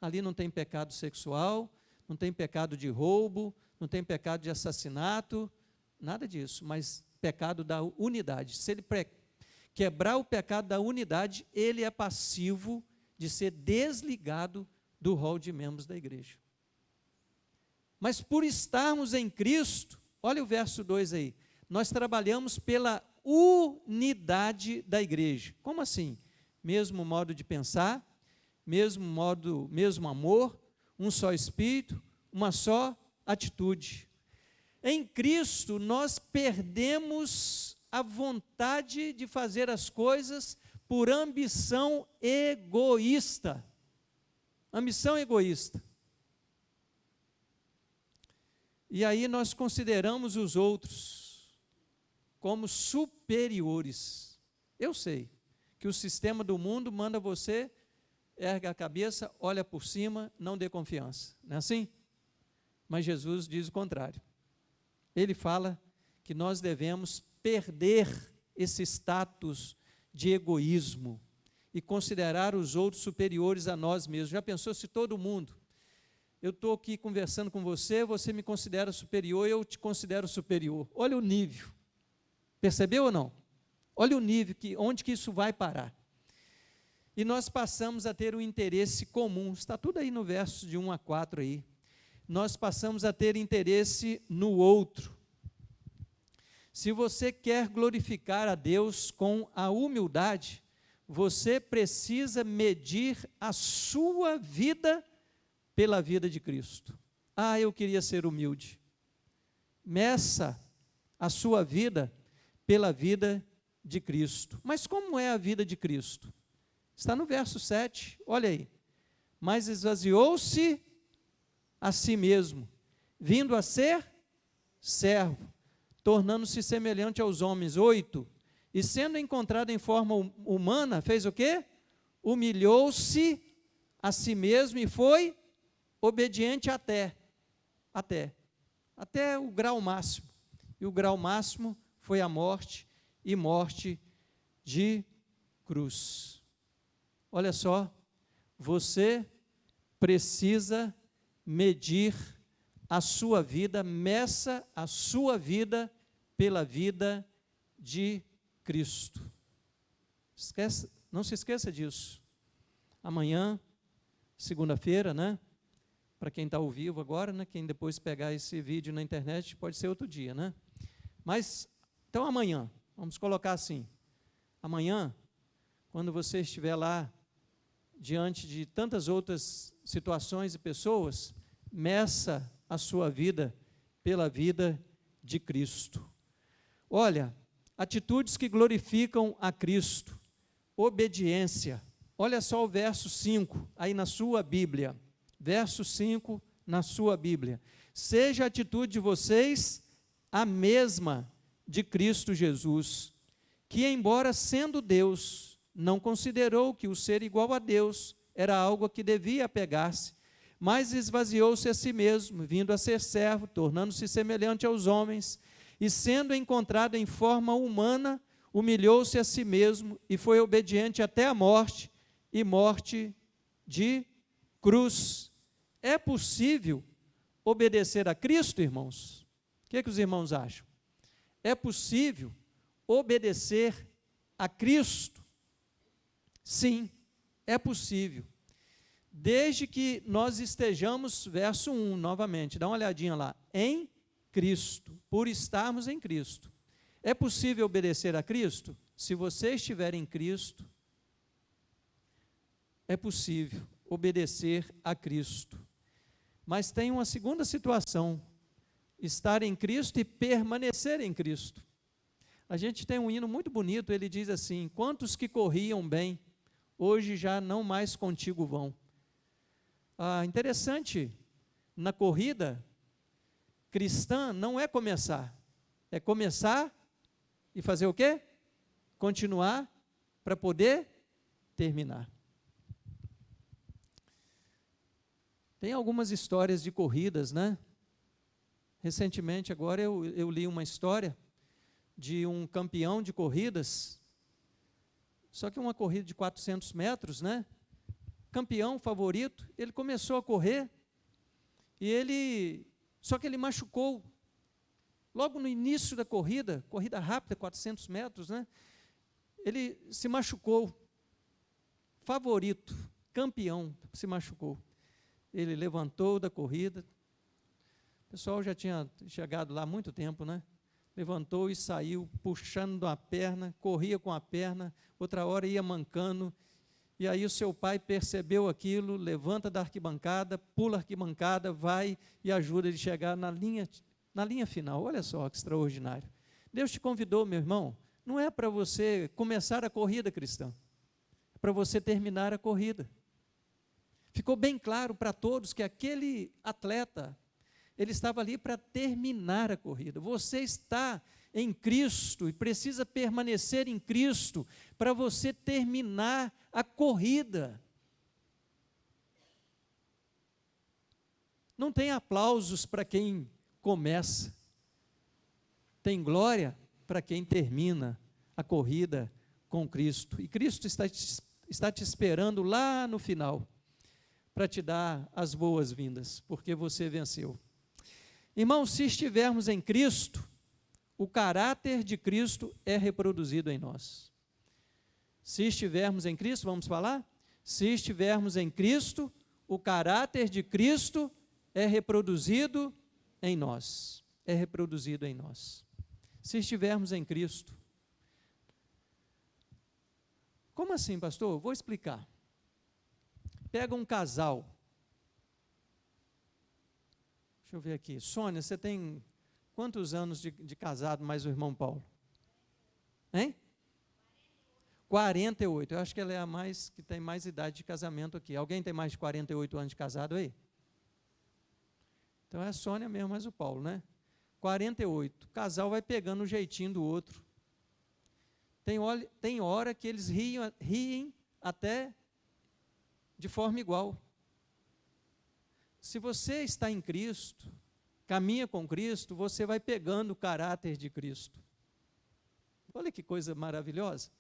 Ali não tem pecado sexual, não tem pecado de roubo, não tem pecado de assassinato, nada disso, mas pecado da unidade. Se ele quebrar o pecado da unidade, ele é passivo de ser desligado do rol de membros da igreja. Mas por estarmos em Cristo, olha o verso 2 aí, nós trabalhamos pela unidade da igreja. Como assim? Mesmo modo de pensar, mesmo amor, um só espírito, uma só atitude. Em Cristo, nós perdemos a vontade de fazer as coisas por ambição egoísta. Ambição egoísta. E aí nós consideramos os outros como superiores. Eu sei que o sistema do mundo manda você, erga a cabeça, olha por cima, não dê confiança. Não é assim? Mas Jesus diz o contrário. Ele fala que nós devemos perder esse status de egoísmo e considerar os outros superiores a nós mesmos. Já pensou se todo mundo, eu estou aqui conversando com você, você me considera superior, eu te considero superior. Olha o nível. Percebeu ou não? Olha o nível, onde que isso vai parar. e nós passamos a ter um interesse comum. Está tudo aí no verso de 1 a 4 aí. Nós passamos a ter interesse no outro. Se você quer glorificar a Deus com a humildade, você precisa medir a sua vida pela vida de Cristo. Ah, eu queria ser humilde. Meça a sua vida pela vida de Cristo. Mas como é a vida de Cristo? Está no verso 7, olha aí. Mas esvaziou-se a si mesmo, vindo a ser servo, tornando-se semelhante aos homens. 8. E sendo encontrado em forma humana, fez o quê? Humilhou-se a si mesmo e foi obediente até o grau máximo. E o grau máximo foi a morte, e morte de cruz. Olha só, você precisa medir a sua vida, meça a sua vida pela vida de Cristo. Não se esqueça disso. Amanhã, segunda-feira, né? Para quem está ao vivo agora, né? Quem depois pegar esse vídeo na internet, pode ser outro dia, né? Mas, então amanhã, vamos colocar assim, amanhã, quando você estiver lá, diante de tantas outras situações e pessoas, meça a sua vida pela vida de Cristo. Olha, atitudes que glorificam a Cristo, obediência. Olha só o verso 5, aí na sua Bíblia, verso 5 na sua Bíblia. Seja a atitude de vocês a mesma de Cristo Jesus, que embora sendo Deus, não considerou que o ser igual a Deus era algo a que devia apegar-se, mas esvaziou-se a si mesmo, vindo a ser servo, tornando-se semelhante aos homens, e sendo encontrado em forma humana, humilhou-se a si mesmo e foi obediente até a morte, e morte de cruz. É possível obedecer a Cristo, irmãos? O que os irmãos acham? É possível obedecer a Cristo? Sim, é possível. Desde que nós estejamos, verso 1, novamente, dá uma olhadinha lá, em Cristo, por estarmos em Cristo. É possível obedecer a Cristo? Se você estiver em Cristo, é possível obedecer a Cristo. Mas tem uma segunda situação, estar em Cristo e permanecer em Cristo. A gente tem um hino muito bonito, ele diz assim: quantos que corriam bem, hoje já não mais contigo vão. Interessante, na corrida cristã não é começar, é começar e fazer o quê? Continuar para poder terminar. Tem algumas histórias de corridas, né? Recentemente, agora, eu li uma história de um campeão de corridas, só que uma corrida de 400 metros, né? Campeão, favorito, ele começou a correr, só que ele machucou, logo no início da corrida rápida, 400 metros, né? Ele se machucou, favorito, campeão, se machucou. Ele levantou da corrida, o pessoal já tinha chegado lá há muito tempo, né? Levantou e saiu, puxando a perna, corria com a perna, outra hora ia mancando, e aí o seu pai percebeu aquilo, levanta da arquibancada, pula a arquibancada, vai e ajuda ele a chegar na linha final. Olha só que extraordinário. Deus te convidou, meu irmão, não é para você começar a corrida cristã, é para você terminar a corrida. Ficou bem claro para todos que aquele atleta, ele estava ali para terminar a corrida. Você está em Cristo e precisa permanecer em Cristo para você terminar a corrida. Não tem aplausos para quem começa, tem glória para quem termina a corrida com Cristo. E Cristo está te esperando lá no final, para te dar as boas-vindas, porque você venceu. Irmãos, se estivermos em Cristo, o caráter de Cristo é reproduzido em nós. Se estivermos em Cristo, vamos falar? Se estivermos em Cristo, o caráter de Cristo é reproduzido em nós. É reproduzido em nós. Se estivermos em Cristo. Como assim, pastor? Vou explicar. Pega um casal. Deixa eu ver aqui. Sônia, você tem quantos anos de casado mais o irmão Paulo? Hein? 48. Eu acho que ela é a mais que tem mais idade de casamento aqui. Alguém tem mais de 48 anos de casado aí? Então é a Sônia mesmo, mais o Paulo, né? 48. O casal vai pegando o jeitinho do outro. Tem hora que eles riem até de forma igual. Se você está em Cristo, caminha com Cristo, você vai pegando o caráter de Cristo. Olha que coisa maravilhosa.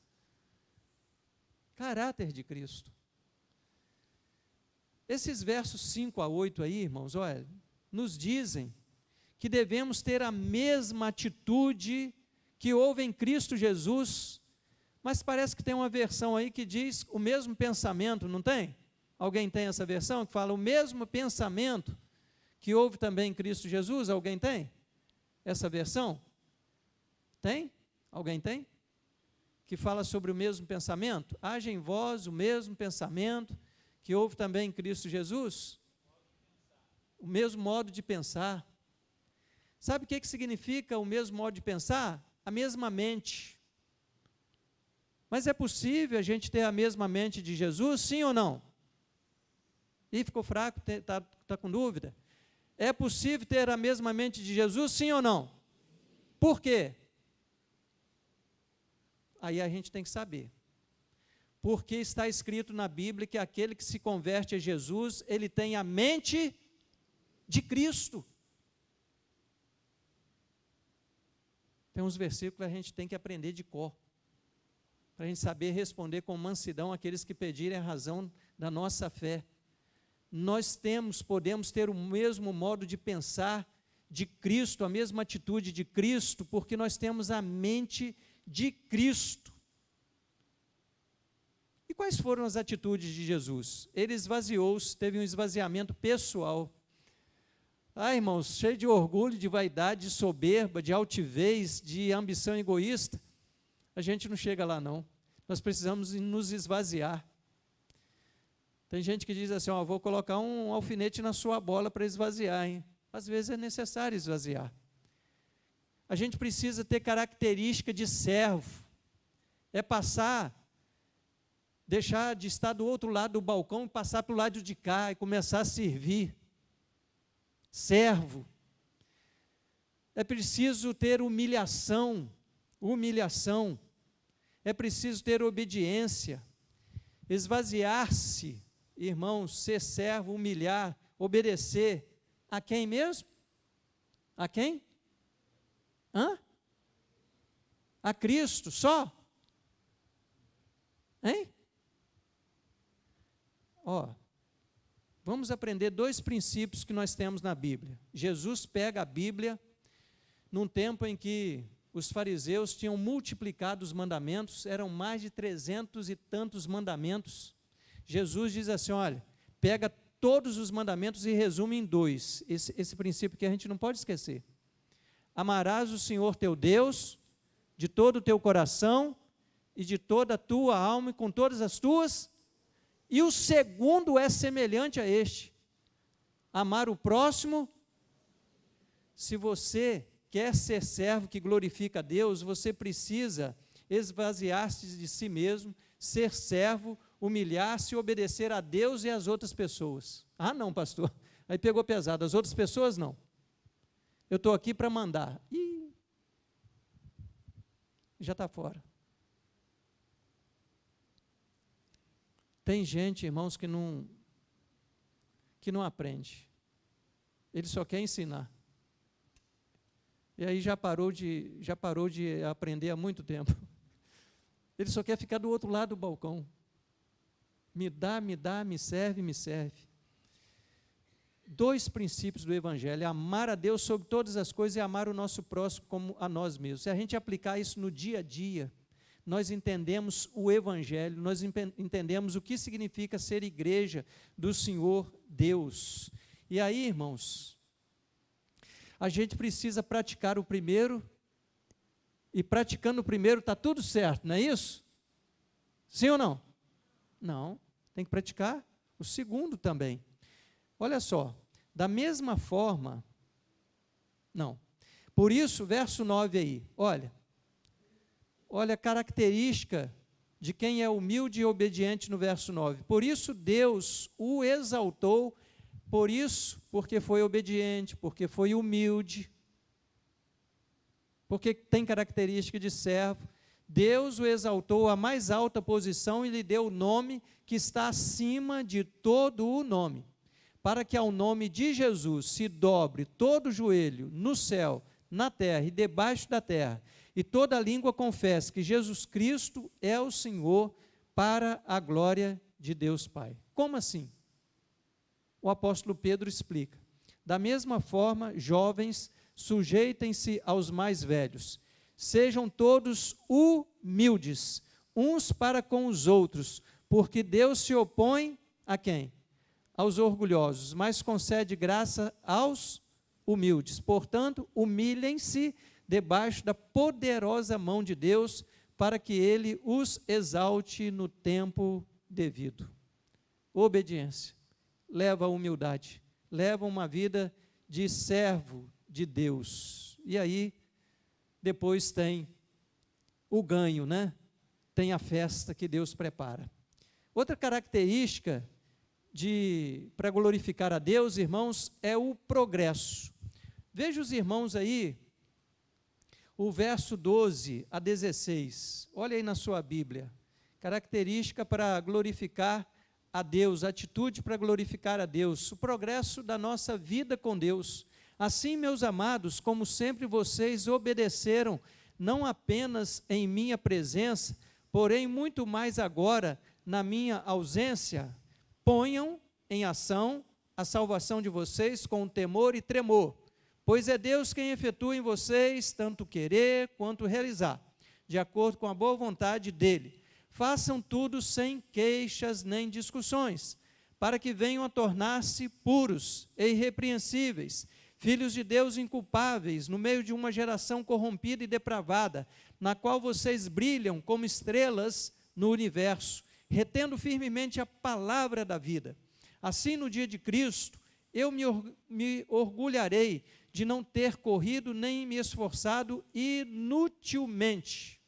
Caráter de Cristo. Esses versos 5 a 8 aí, irmãos, olha, nos dizem que devemos ter a mesma atitude que houve em Cristo Jesus, mas parece que tem uma versão aí que diz o mesmo pensamento, não tem? Alguém tem essa versão que fala o mesmo pensamento que houve também em Cristo Jesus? Alguém tem essa versão? Tem? Alguém tem? Que fala sobre o mesmo pensamento? Haja em vós o mesmo pensamento que houve também em Cristo Jesus? O mesmo modo de pensar. Sabe o que significa o mesmo modo de pensar? A mesma mente. Mas é possível a gente ter a mesma mente de Jesus, sim ou não? Ih, ficou fraco, está com dúvida? É possível ter a mesma mente de Jesus, sim ou não? Por quê? Aí a gente tem que saber. Porque está escrito na Bíblia que aquele que se converte a Jesus, ele tem a mente de Cristo. Tem uns versículos que a gente tem que aprender de cor, para a gente saber responder com mansidão àqueles que pedirem a razão da nossa fé. Nós podemos ter o mesmo modo de pensar de Cristo, a mesma atitude de Cristo, porque nós temos a mente de Cristo. E quais foram as atitudes de Jesus? Ele esvaziou-se, teve um esvaziamento pessoal. Irmãos, cheio de orgulho, de vaidade, de soberba, de altivez, de ambição egoísta, a gente não chega lá não. Nós precisamos nos esvaziar. Tem gente que diz assim, vou colocar um alfinete na sua bola para esvaziar, hein? Às vezes é necessário esvaziar. A gente precisa ter característica de servo. É deixar de estar do outro lado do balcão e passar para o lado de cá e começar a servir. Servo. É preciso ter humilhação. É preciso ter obediência. Esvaziar-se, irmãos, ser servo, humilhar, obedecer. A quem mesmo? A quem? A Cristo, só? Hein? Vamos aprender 2 princípios que nós temos na Bíblia. Jesus pega a Bíblia num tempo em que os fariseus tinham multiplicado os mandamentos, eram mais de 300 e tantos mandamentos. Jesus diz assim, olha, pega todos os mandamentos e resume em 2, esse princípio que a gente não pode esquecer. Amarás o Senhor teu Deus de todo o teu coração e de toda a tua alma e com todas as tuas. E o segundo é semelhante a este, amar o próximo. Se você quer ser servo que glorifica a Deus, você precisa esvaziar-se de si mesmo, ser servo, humilhar-se e obedecer a Deus e às outras pessoas. Não, pastor, aí pegou pesado, as outras pessoas não. Eu estou aqui para mandar. Já está fora. Tem gente, irmãos, que não aprende. Ele só quer ensinar. E aí já parou de aprender há muito tempo. Ele só quer ficar do outro lado do balcão. Me dá, me serve, me serve. 2 princípios do Evangelho: amar a Deus sobre todas as coisas e amar o nosso próximo como a nós mesmos. Se a gente aplicar isso no dia a dia, nós entendemos o Evangelho, nós entendemos o que significa ser igreja do Senhor Deus. E aí, irmãos, a gente precisa praticar o primeiro, e praticando o primeiro está tudo certo, não é isso? Sim ou não? Não, tem que praticar o segundo também. Olha só, da mesma forma, não. Por isso, verso 9 aí, olha a característica de quem é humilde e obediente no verso 9. Por isso Deus o exaltou, porque foi obediente, porque foi humilde, porque tem característica de servo. Deus o exaltou à mais alta posição e lhe deu o nome que está acima de todo o nome, para que ao nome de Jesus se dobre todo o joelho no céu, na terra e debaixo da terra, e toda língua confesse que Jesus Cristo é o Senhor, para a glória de Deus Pai. Como assim? O apóstolo Pedro explica: da mesma forma, jovens, sujeitem-se aos mais velhos, sejam todos humildes, uns para com os outros, porque Deus se opõe a quem? Aos orgulhosos, mas concede graça aos humildes. Portanto, humilhem-se debaixo da poderosa mão de Deus, para que Ele os exalte no tempo devido. Obediência leva a humildade, leva uma vida de servo de Deus. E aí, depois tem o ganho, né? Tem a festa que Deus prepara. Outra característica para glorificar a Deus, irmãos, é o progresso. Veja os irmãos aí, o verso 12 a 16, olha aí na sua Bíblia, característica para glorificar a Deus, atitude para glorificar a Deus, o progresso da nossa vida com Deus. Assim, meus amados, como sempre vocês obedeceram, não apenas em minha presença, porém muito mais agora, na minha ausência, ponham em ação a salvação de vocês com temor e tremor, pois é Deus quem efetua em vocês tanto querer quanto realizar, de acordo com a boa vontade dEle. Façam tudo sem queixas nem discussões, para que venham a tornar-se puros e irrepreensíveis, filhos de Deus inculpáveis, no meio de uma geração corrompida e depravada, na qual vocês brilham como estrelas no universo, retendo firmemente a palavra da vida. Assim, no dia de Cristo, eu me orgulharei de não ter corrido nem me esforçado inutilmente.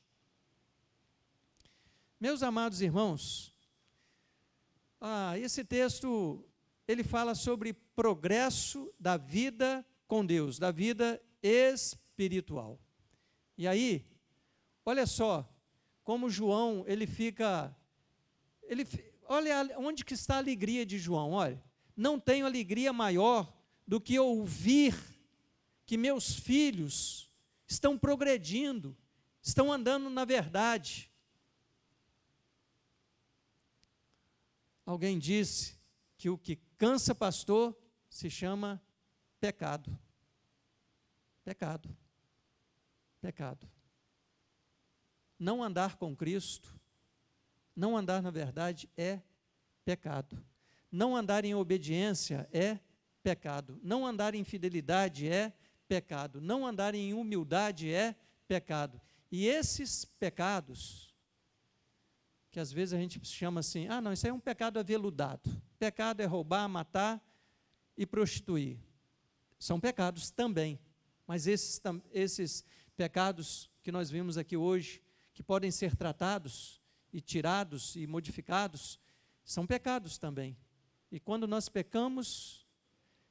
Meus amados irmãos, esse texto, ele fala sobre progresso da vida com Deus, da vida espiritual. E aí, olha só, como João, olha onde que está a alegria de João, olha, não tenho alegria maior do que ouvir que meus filhos estão progredindo, estão andando na verdade. Alguém disse que o que cansa pastor se chama pecado. Pecado. Pecado. Não andar com Cristo, não andar na verdade é pecado. Não andar em obediência é pecado. Não andar em fidelidade é pecado. Não andar em humildade é pecado. E esses pecados, que às vezes a gente chama assim, não, isso aí é um pecado aveludado. Pecado é roubar, matar e prostituir. São pecados também, mas esses pecados que nós vimos aqui hoje, que podem ser tratados e tirados e modificados, são pecados também. E quando nós pecamos,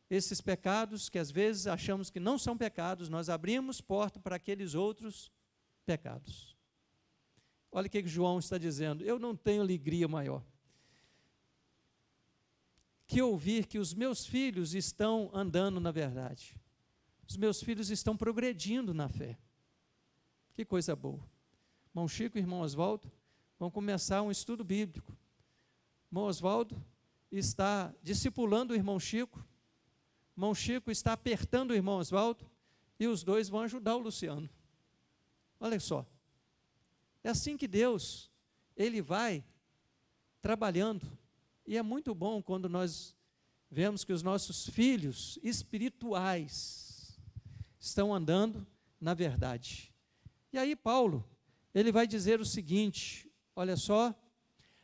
esses pecados, que às vezes achamos que não são pecados, nós abrimos porta para aqueles outros pecados. Olha o que João está dizendo: eu não tenho alegria maior que ouvir que os meus filhos estão andando na verdade, os meus filhos estão progredindo na fé. Que coisa boa. Irmão Chico e irmão Oswaldo vão começar um estudo bíblico. Irmão Oswaldo está discipulando o irmão Chico está apertando o irmão Oswaldo, e os dois vão ajudar o Luciano. Olha só. É assim que Deus, Ele vai trabalhando. E é muito bom quando nós vemos que os nossos filhos espirituais estão andando na verdade. E aí Paulo, ele vai dizer o seguinte, olha só,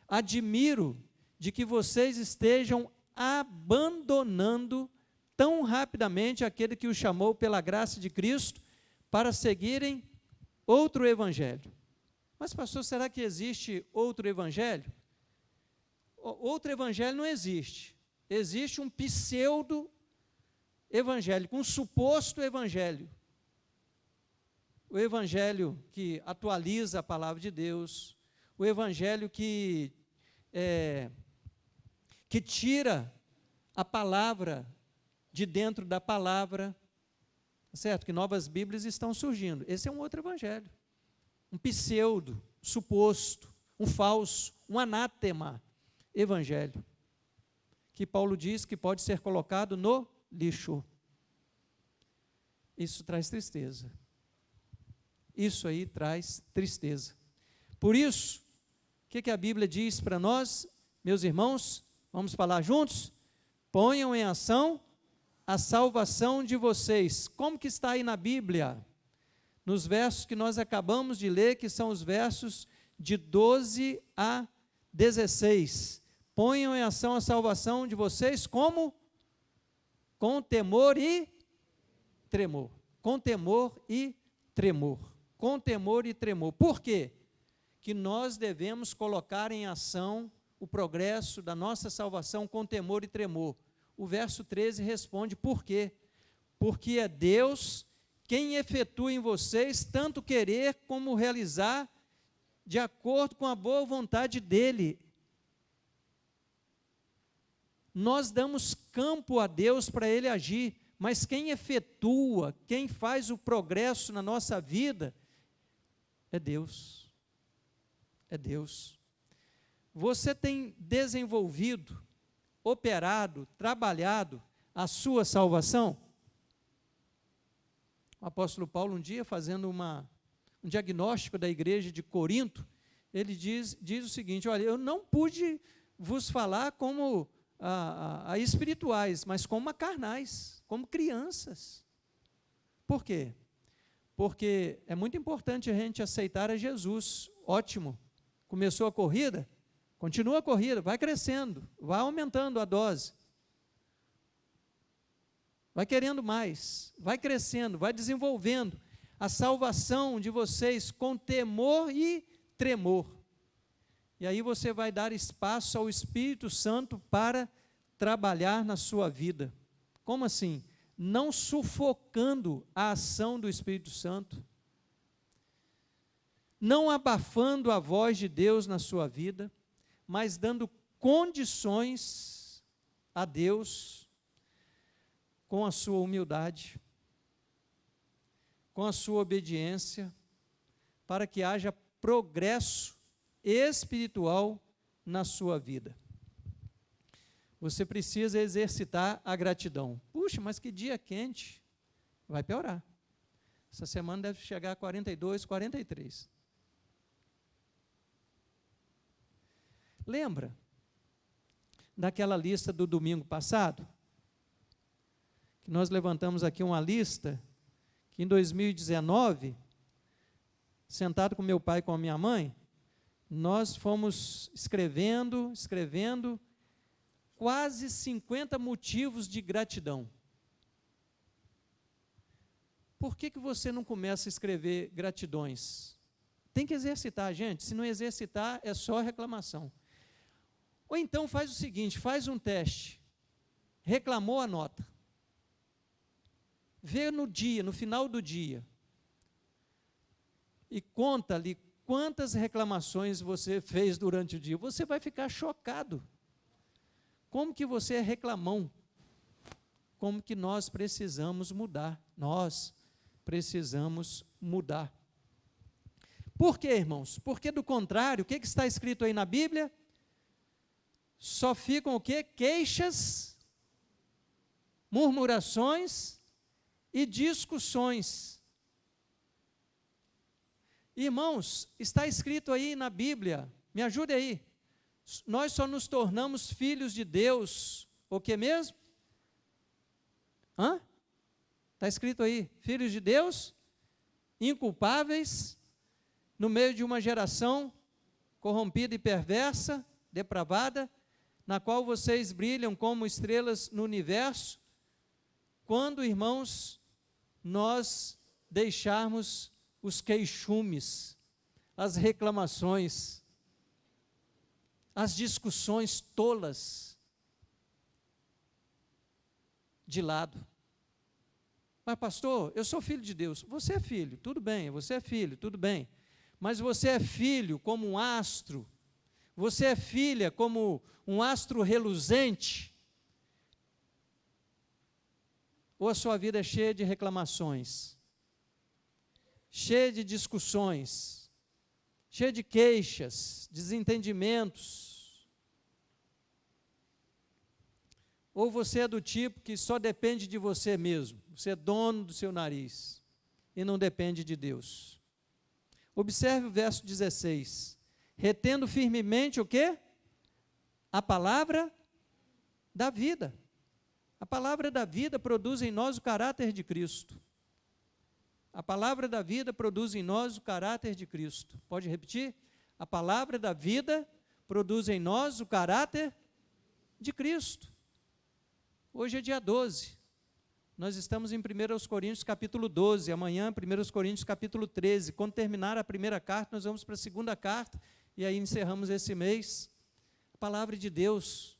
admiro de que vocês estejam abandonando tão rapidamente aquele que os chamou pela graça de Cristo para seguirem outro evangelho. Mas pastor, será que existe outro evangelho? Outro evangelho não existe. Existe um pseudo-evangélico, um suposto evangelho. O evangelho que atualiza a palavra de Deus, o evangelho que tira a palavra de dentro da palavra, certo? Que novas Bíblias estão surgindo. Esse é um outro evangelho. Um pseudo, suposto, um falso, um anátema evangelho, que Paulo diz que pode ser colocado no lixo. Isso traz tristeza. Isso aí traz tristeza. Por isso, o que a Bíblia diz para nós, meus irmãos? Vamos falar juntos? Ponham em ação a salvação de vocês. Como que está aí na Bíblia? Nos versos que nós acabamos de ler, que são os versos de 12 a 16. Ponham em ação a salvação de vocês como? Com temor e tremor. Com temor e tremor. Com temor e tremor. Por quê? Que nós devemos colocar em ação o progresso da nossa salvação com temor e tremor. O verso 13 responde por quê? Porque é Deus quem efetua em vocês tanto querer como realizar de acordo com a boa vontade dEle. Nós damos campo a Deus para Ele agir, mas quem efetua, quem faz o progresso na nossa vida, é Deus. É Deus. Você tem desenvolvido, operado, trabalhado a sua salvação? O apóstolo Paulo, um dia, fazendo um diagnóstico da igreja de Corinto, ele diz o seguinte, olha, eu não pude vos falar como a espirituais, mas como a carnais, como crianças. Por quê? Porque é muito importante a gente aceitar a Jesus. Ótimo. Começou a corrida? Continua a corrida, vai crescendo, vai aumentando a dose. Vai querendo mais, vai crescendo, vai desenvolvendo a salvação de vocês com temor e tremor. E aí você vai dar espaço ao Espírito Santo para trabalhar na sua vida. Como assim? Não sufocando a ação do Espírito Santo, não abafando a voz de Deus na sua vida, mas dando condições a Deus com a sua humildade, com a sua obediência, para que haja progresso espiritual na sua vida. Você precisa exercitar a gratidão. Puxa, mas que dia quente. Vai piorar. Essa semana deve chegar a 42, 43. Lembra daquela lista do domingo passado? Que nós levantamos aqui uma lista, que em 2019, sentado com meu pai e com a minha mãe, nós fomos escrevendo, quase 50 motivos de gratidão. Por que você não começa a escrever gratidões? Tem que exercitar, gente. Se não exercitar, é só reclamação. Ou então faz o seguinte, faz um teste. Reclamou, anota. Vê no dia, no final do dia. E conta ali quantas reclamações você fez durante o dia. Você vai ficar chocado. Como que você é reclamão? Como que nós precisamos mudar? Nós precisamos mudar. Por quê, irmãos? Porque do contrário, o que está escrito aí na Bíblia? Só ficam o quê? Queixas, murmurações e discussões. Irmãos, está escrito aí na Bíblia, me ajude aí, nós só nos tornamos filhos de Deus, o que mesmo? Está escrito aí, filhos de Deus, inculpáveis, no meio de uma geração corrompida e perversa, depravada, na qual vocês brilham como estrelas no universo, quando, irmãos, nós deixarmos os queixumes, as reclamações, as discussões tolas de lado. Mas pastor, eu sou filho de Deus. Você é filho, tudo bem, você é filho, tudo bem. Mas você é filho como um astro, você é filha como um astro reluzente, ou a sua vida é cheia de reclamações, cheia de discussões, cheia de queixas, desentendimentos, ou você é do tipo que só depende de você mesmo, você é dono do seu nariz, e não depende de Deus. Observe o verso 16, retendo firmemente o quê? A palavra da vida. A palavra da vida produz em nós o caráter de Cristo. A palavra da vida produz em nós o caráter de Cristo. Pode repetir? A palavra da vida produz em nós o caráter de Cristo. Hoje é dia 12. Nós estamos em 1 Coríntios capítulo 12, amanhã 1 Coríntios capítulo 13. Quando terminar a primeira carta, nós vamos para a segunda carta, e aí encerramos esse mês. A palavra de Deus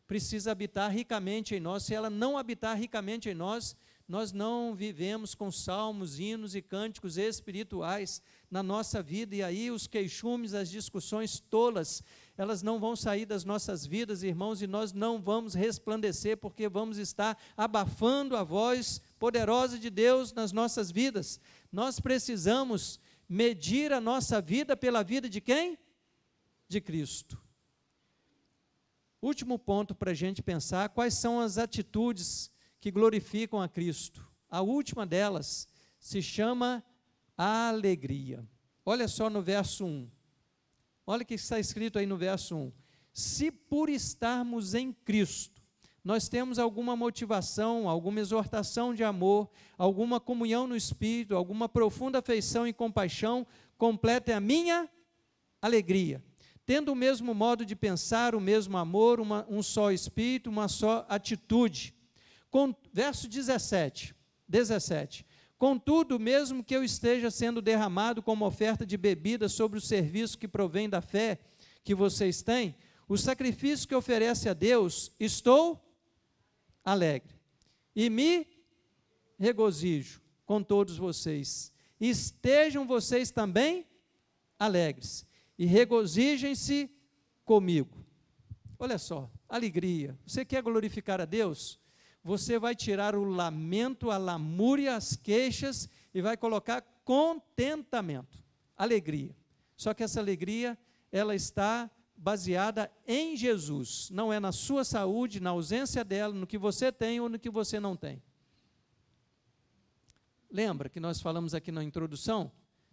precisa habitar ricamente em nós. Se ela não habitar ricamente em nós, nós não vivemos com salmos, hinos e cânticos espirituais na nossa vida, e aí os queixumes, as discussões tolas, elas não vão sair das nossas vidas, irmãos, e nós não vamos resplandecer, porque vamos estar abafando a voz poderosa de Deus nas nossas vidas. Nós precisamos medir a nossa vida pela vida de quem? De Cristo. Último ponto para a gente pensar, quais são as atitudes que glorificam a Cristo. A última delas se chama alegria. Olha só no verso 1. Olha o que está escrito aí no verso 1. Se por estarmos em Cristo, nós temos alguma motivação, alguma exortação de amor, alguma comunhão no Espírito, alguma profunda afeição e compaixão, completa a minha alegria. Tendo o mesmo modo de pensar, o mesmo amor, um só Espírito, uma só atitude. Verso 17. Contudo, mesmo que eu esteja sendo derramado como oferta de bebida sobre o serviço que provém da fé que vocês têm, o sacrifício que oferece a Deus, estou alegre e me regozijo com todos vocês. Estejam vocês também alegres e regozijem-se comigo. Olha só, alegria. Você quer glorificar a Deus? Você vai tirar o lamento, a lamúria, as queixas e vai colocar contentamento, alegria. Só que essa alegria, ela está baseada em Jesus, não é na sua saúde, na ausência dela, no que você tem ou no que você não tem. Lembra que nós falamos aqui na introdução?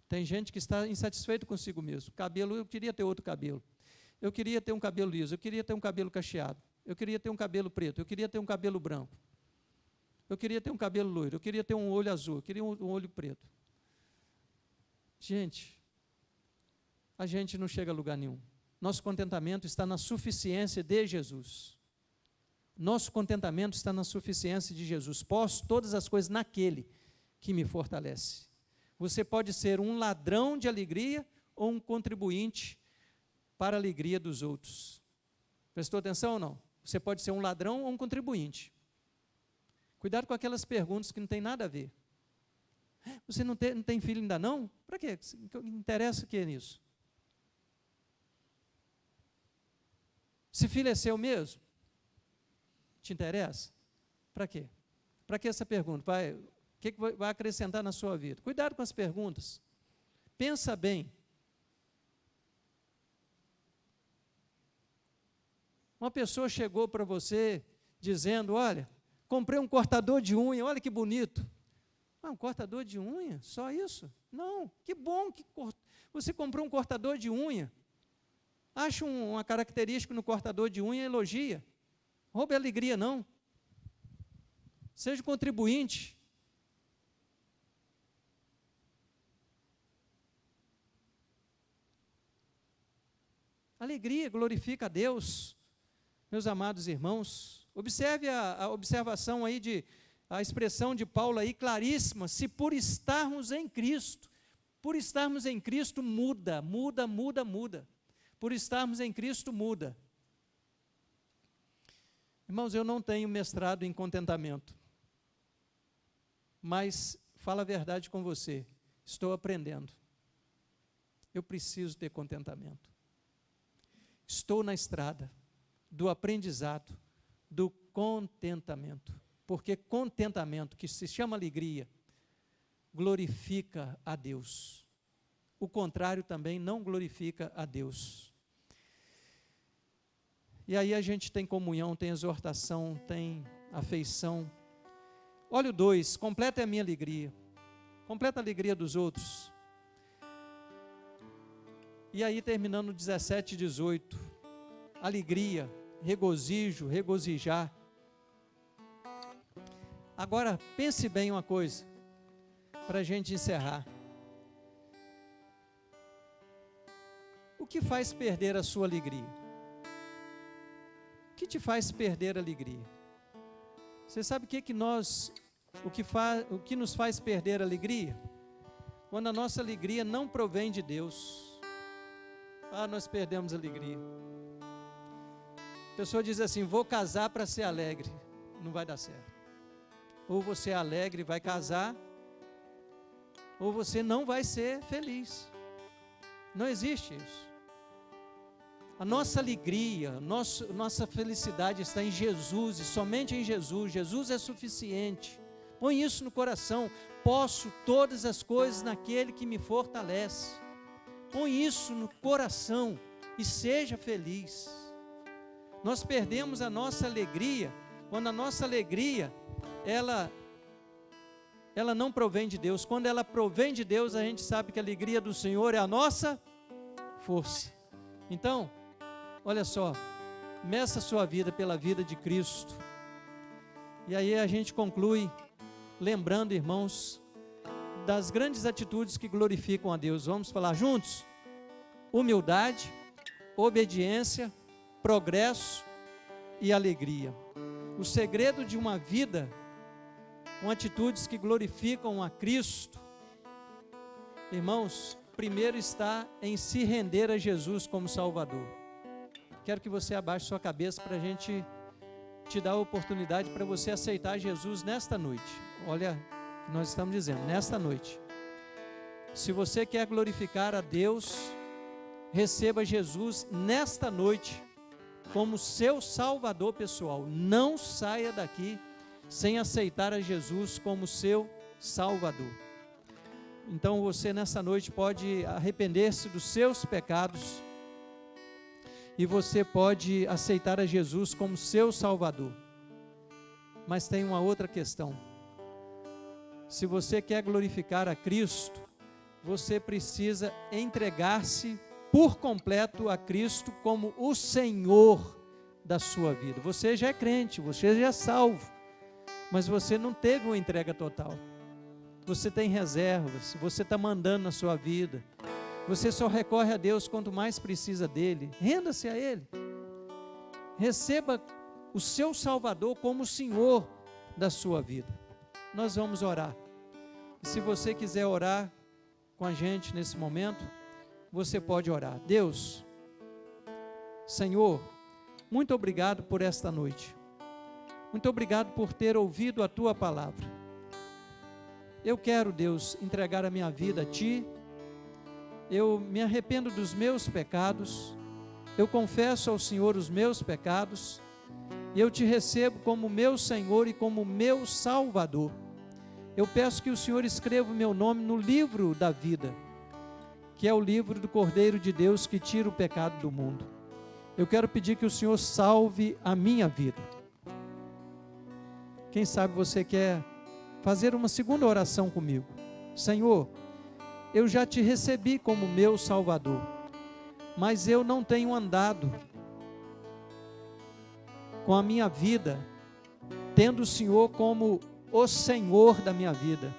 Tem gente que está insatisfeito consigo mesmo. Cabelo, eu queria ter outro cabelo. Eu queria ter um cabelo liso, eu queria ter um cabelo cacheado. Eu queria ter um cabelo preto, eu queria ter um cabelo branco. Eu queria ter um cabelo loiro, eu queria ter um olho azul, eu queria um olho preto. Gente, a gente não chega a lugar nenhum. Nosso contentamento está na suficiência de Jesus. Nosso contentamento está na suficiência de Jesus. Posso todas as coisas naquele que me fortalece. Você pode ser um ladrão de alegria ou um contribuinte para a alegria dos outros. Prestou atenção ou não? Você pode ser um ladrão ou um contribuinte. Cuidado com aquelas perguntas que não tem nada a ver. Você não tem filho ainda não? Para quê? Interessa o que nisso? Se filho é seu mesmo? Te interessa? Para quê? Para que essa pergunta? O que vai acrescentar na sua vida? Cuidado com as perguntas. Pensa bem. Uma pessoa chegou para você dizendo, olha, comprei um cortador de unha, olha que bonito. Ah, um cortador de unha? Só isso? Não, que bom Você comprou um cortador de unha, acha uma característica no cortador de unha e elogia. Roube a alegria, não. Seja contribuinte. Alegria glorifica a Deus, meus amados irmãos. Observe a observação aí a expressão de Paulo aí, claríssima. Se por estarmos em Cristo muda. Por estarmos em Cristo muda. Irmãos, eu não tenho mestrado em contentamento, mas falo a verdade com você, estou aprendendo. Eu preciso ter contentamento. Estou na estrada do aprendizado, do contentamento, porque contentamento, que se chama alegria, glorifica a Deus. O contrário também não glorifica a Deus. E aí a gente tem comunhão, tem exortação, tem afeição. Olha o 2, completa a minha alegria, completa a alegria dos outros. E aí terminando o 17 e 18, alegria, regozijo, regozijar. Agora pense bem uma coisa, para a gente encerrar. O que faz perder a sua alegria? O que te faz perder a alegria? Você sabe o que nos faz perder a alegria? Quando a nossa alegria não provém de Deus. Nós perdemos a alegria. A pessoa diz assim, vou casar para ser alegre. Não vai dar certo. Ou você é alegre e vai casar, ou você não vai ser feliz. Não existe isso. A nossa alegria, nossa felicidade está em Jesus, e somente em Jesus. Jesus é suficiente. Põe isso no coração. Posso todas as coisas naquele que me fortalece. Põe isso no coração e seja feliz. Nós perdemos a nossa alegria quando a nossa alegria ela não provém de Deus. Quando ela provém de Deus, a gente sabe que a alegria do Senhor é a nossa força. Então, olha só, meça a sua vida pela vida de Cristo. E aí a gente conclui lembrando, irmãos, das grandes atitudes que glorificam a Deus. Vamos falar juntos? Humildade, obediência, progresso e alegria. O segredo de uma vida com atitudes que glorificam a Cristo, irmãos, primeiro está em se render a Jesus como Salvador. Quero que você abaixe sua cabeça para a gente te dar a oportunidade para você aceitar Jesus nesta noite. Olha, nós estamos dizendo, nesta noite. Se você quer glorificar a Deus, receba Jesus nesta noite como seu Salvador pessoal. Não saia daqui sem aceitar a Jesus como seu Salvador. Então você nessa noite pode arrepender-se dos seus pecados e você pode aceitar a Jesus como seu Salvador. Mas tem uma outra questão. Se você quer glorificar a Cristo, você precisa entregar-se por completo a Cristo como o Senhor da sua vida. Você já é crente, você já é salvo, mas você não teve uma entrega total. Você tem reservas, você está mandando na sua vida, você só recorre a Deus quanto mais precisa dele. Renda-se a Ele, receba o seu Salvador como o Senhor da sua vida. Nós vamos orar. E se você quiser orar com a gente nesse momento, você pode orar. Deus, Senhor, muito obrigado por esta noite. Muito obrigado por ter ouvido a Tua palavra. Eu quero, Deus, entregar a minha vida a Ti. Eu me arrependo dos meus pecados. Eu confesso ao Senhor os meus pecados. E eu Te recebo como meu Senhor e como meu Salvador. Eu peço que o Senhor escreva o meu nome no livro da vida, que é o livro do Cordeiro de Deus que tira o pecado do mundo. Eu quero pedir que o Senhor salve a minha vida. Quem sabe você quer fazer uma segunda oração comigo. Senhor, eu já te recebi como meu Salvador, mas eu não tenho andado com a minha vida, tendo o Senhor como o Senhor da minha vida.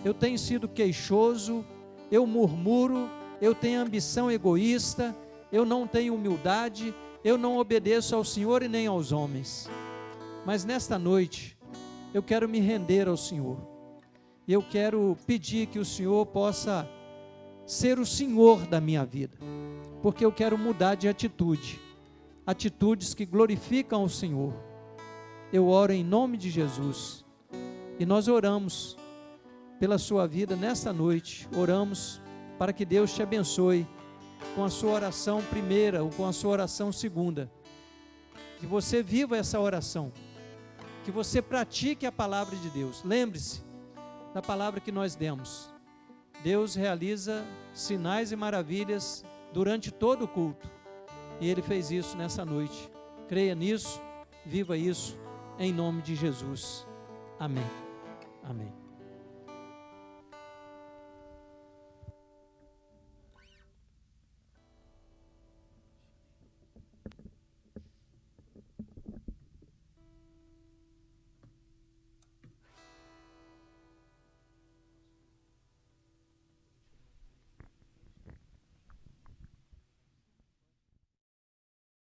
Eu tenho sido queixoso, eu murmuro, eu tenho ambição egoísta, eu não tenho humildade, eu não obedeço ao Senhor e nem aos homens. Mas nesta noite, eu quero me render ao Senhor. Eu quero pedir que o Senhor possa ser o Senhor da minha vida, porque eu quero mudar de atitude, atitudes que glorificam o Senhor. Eu oro em nome de Jesus, e nós oramos pela sua vida nesta noite, oramos para que Deus te abençoe com a sua oração primeira ou com a sua oração segunda, que você viva essa oração, que você pratique a palavra de Deus. Lembre-se da palavra que nós demos. Deus realiza sinais e maravilhas durante todo o culto, e Ele fez isso nessa noite. Creia nisso, viva isso, em nome de Jesus. Amém. Amém.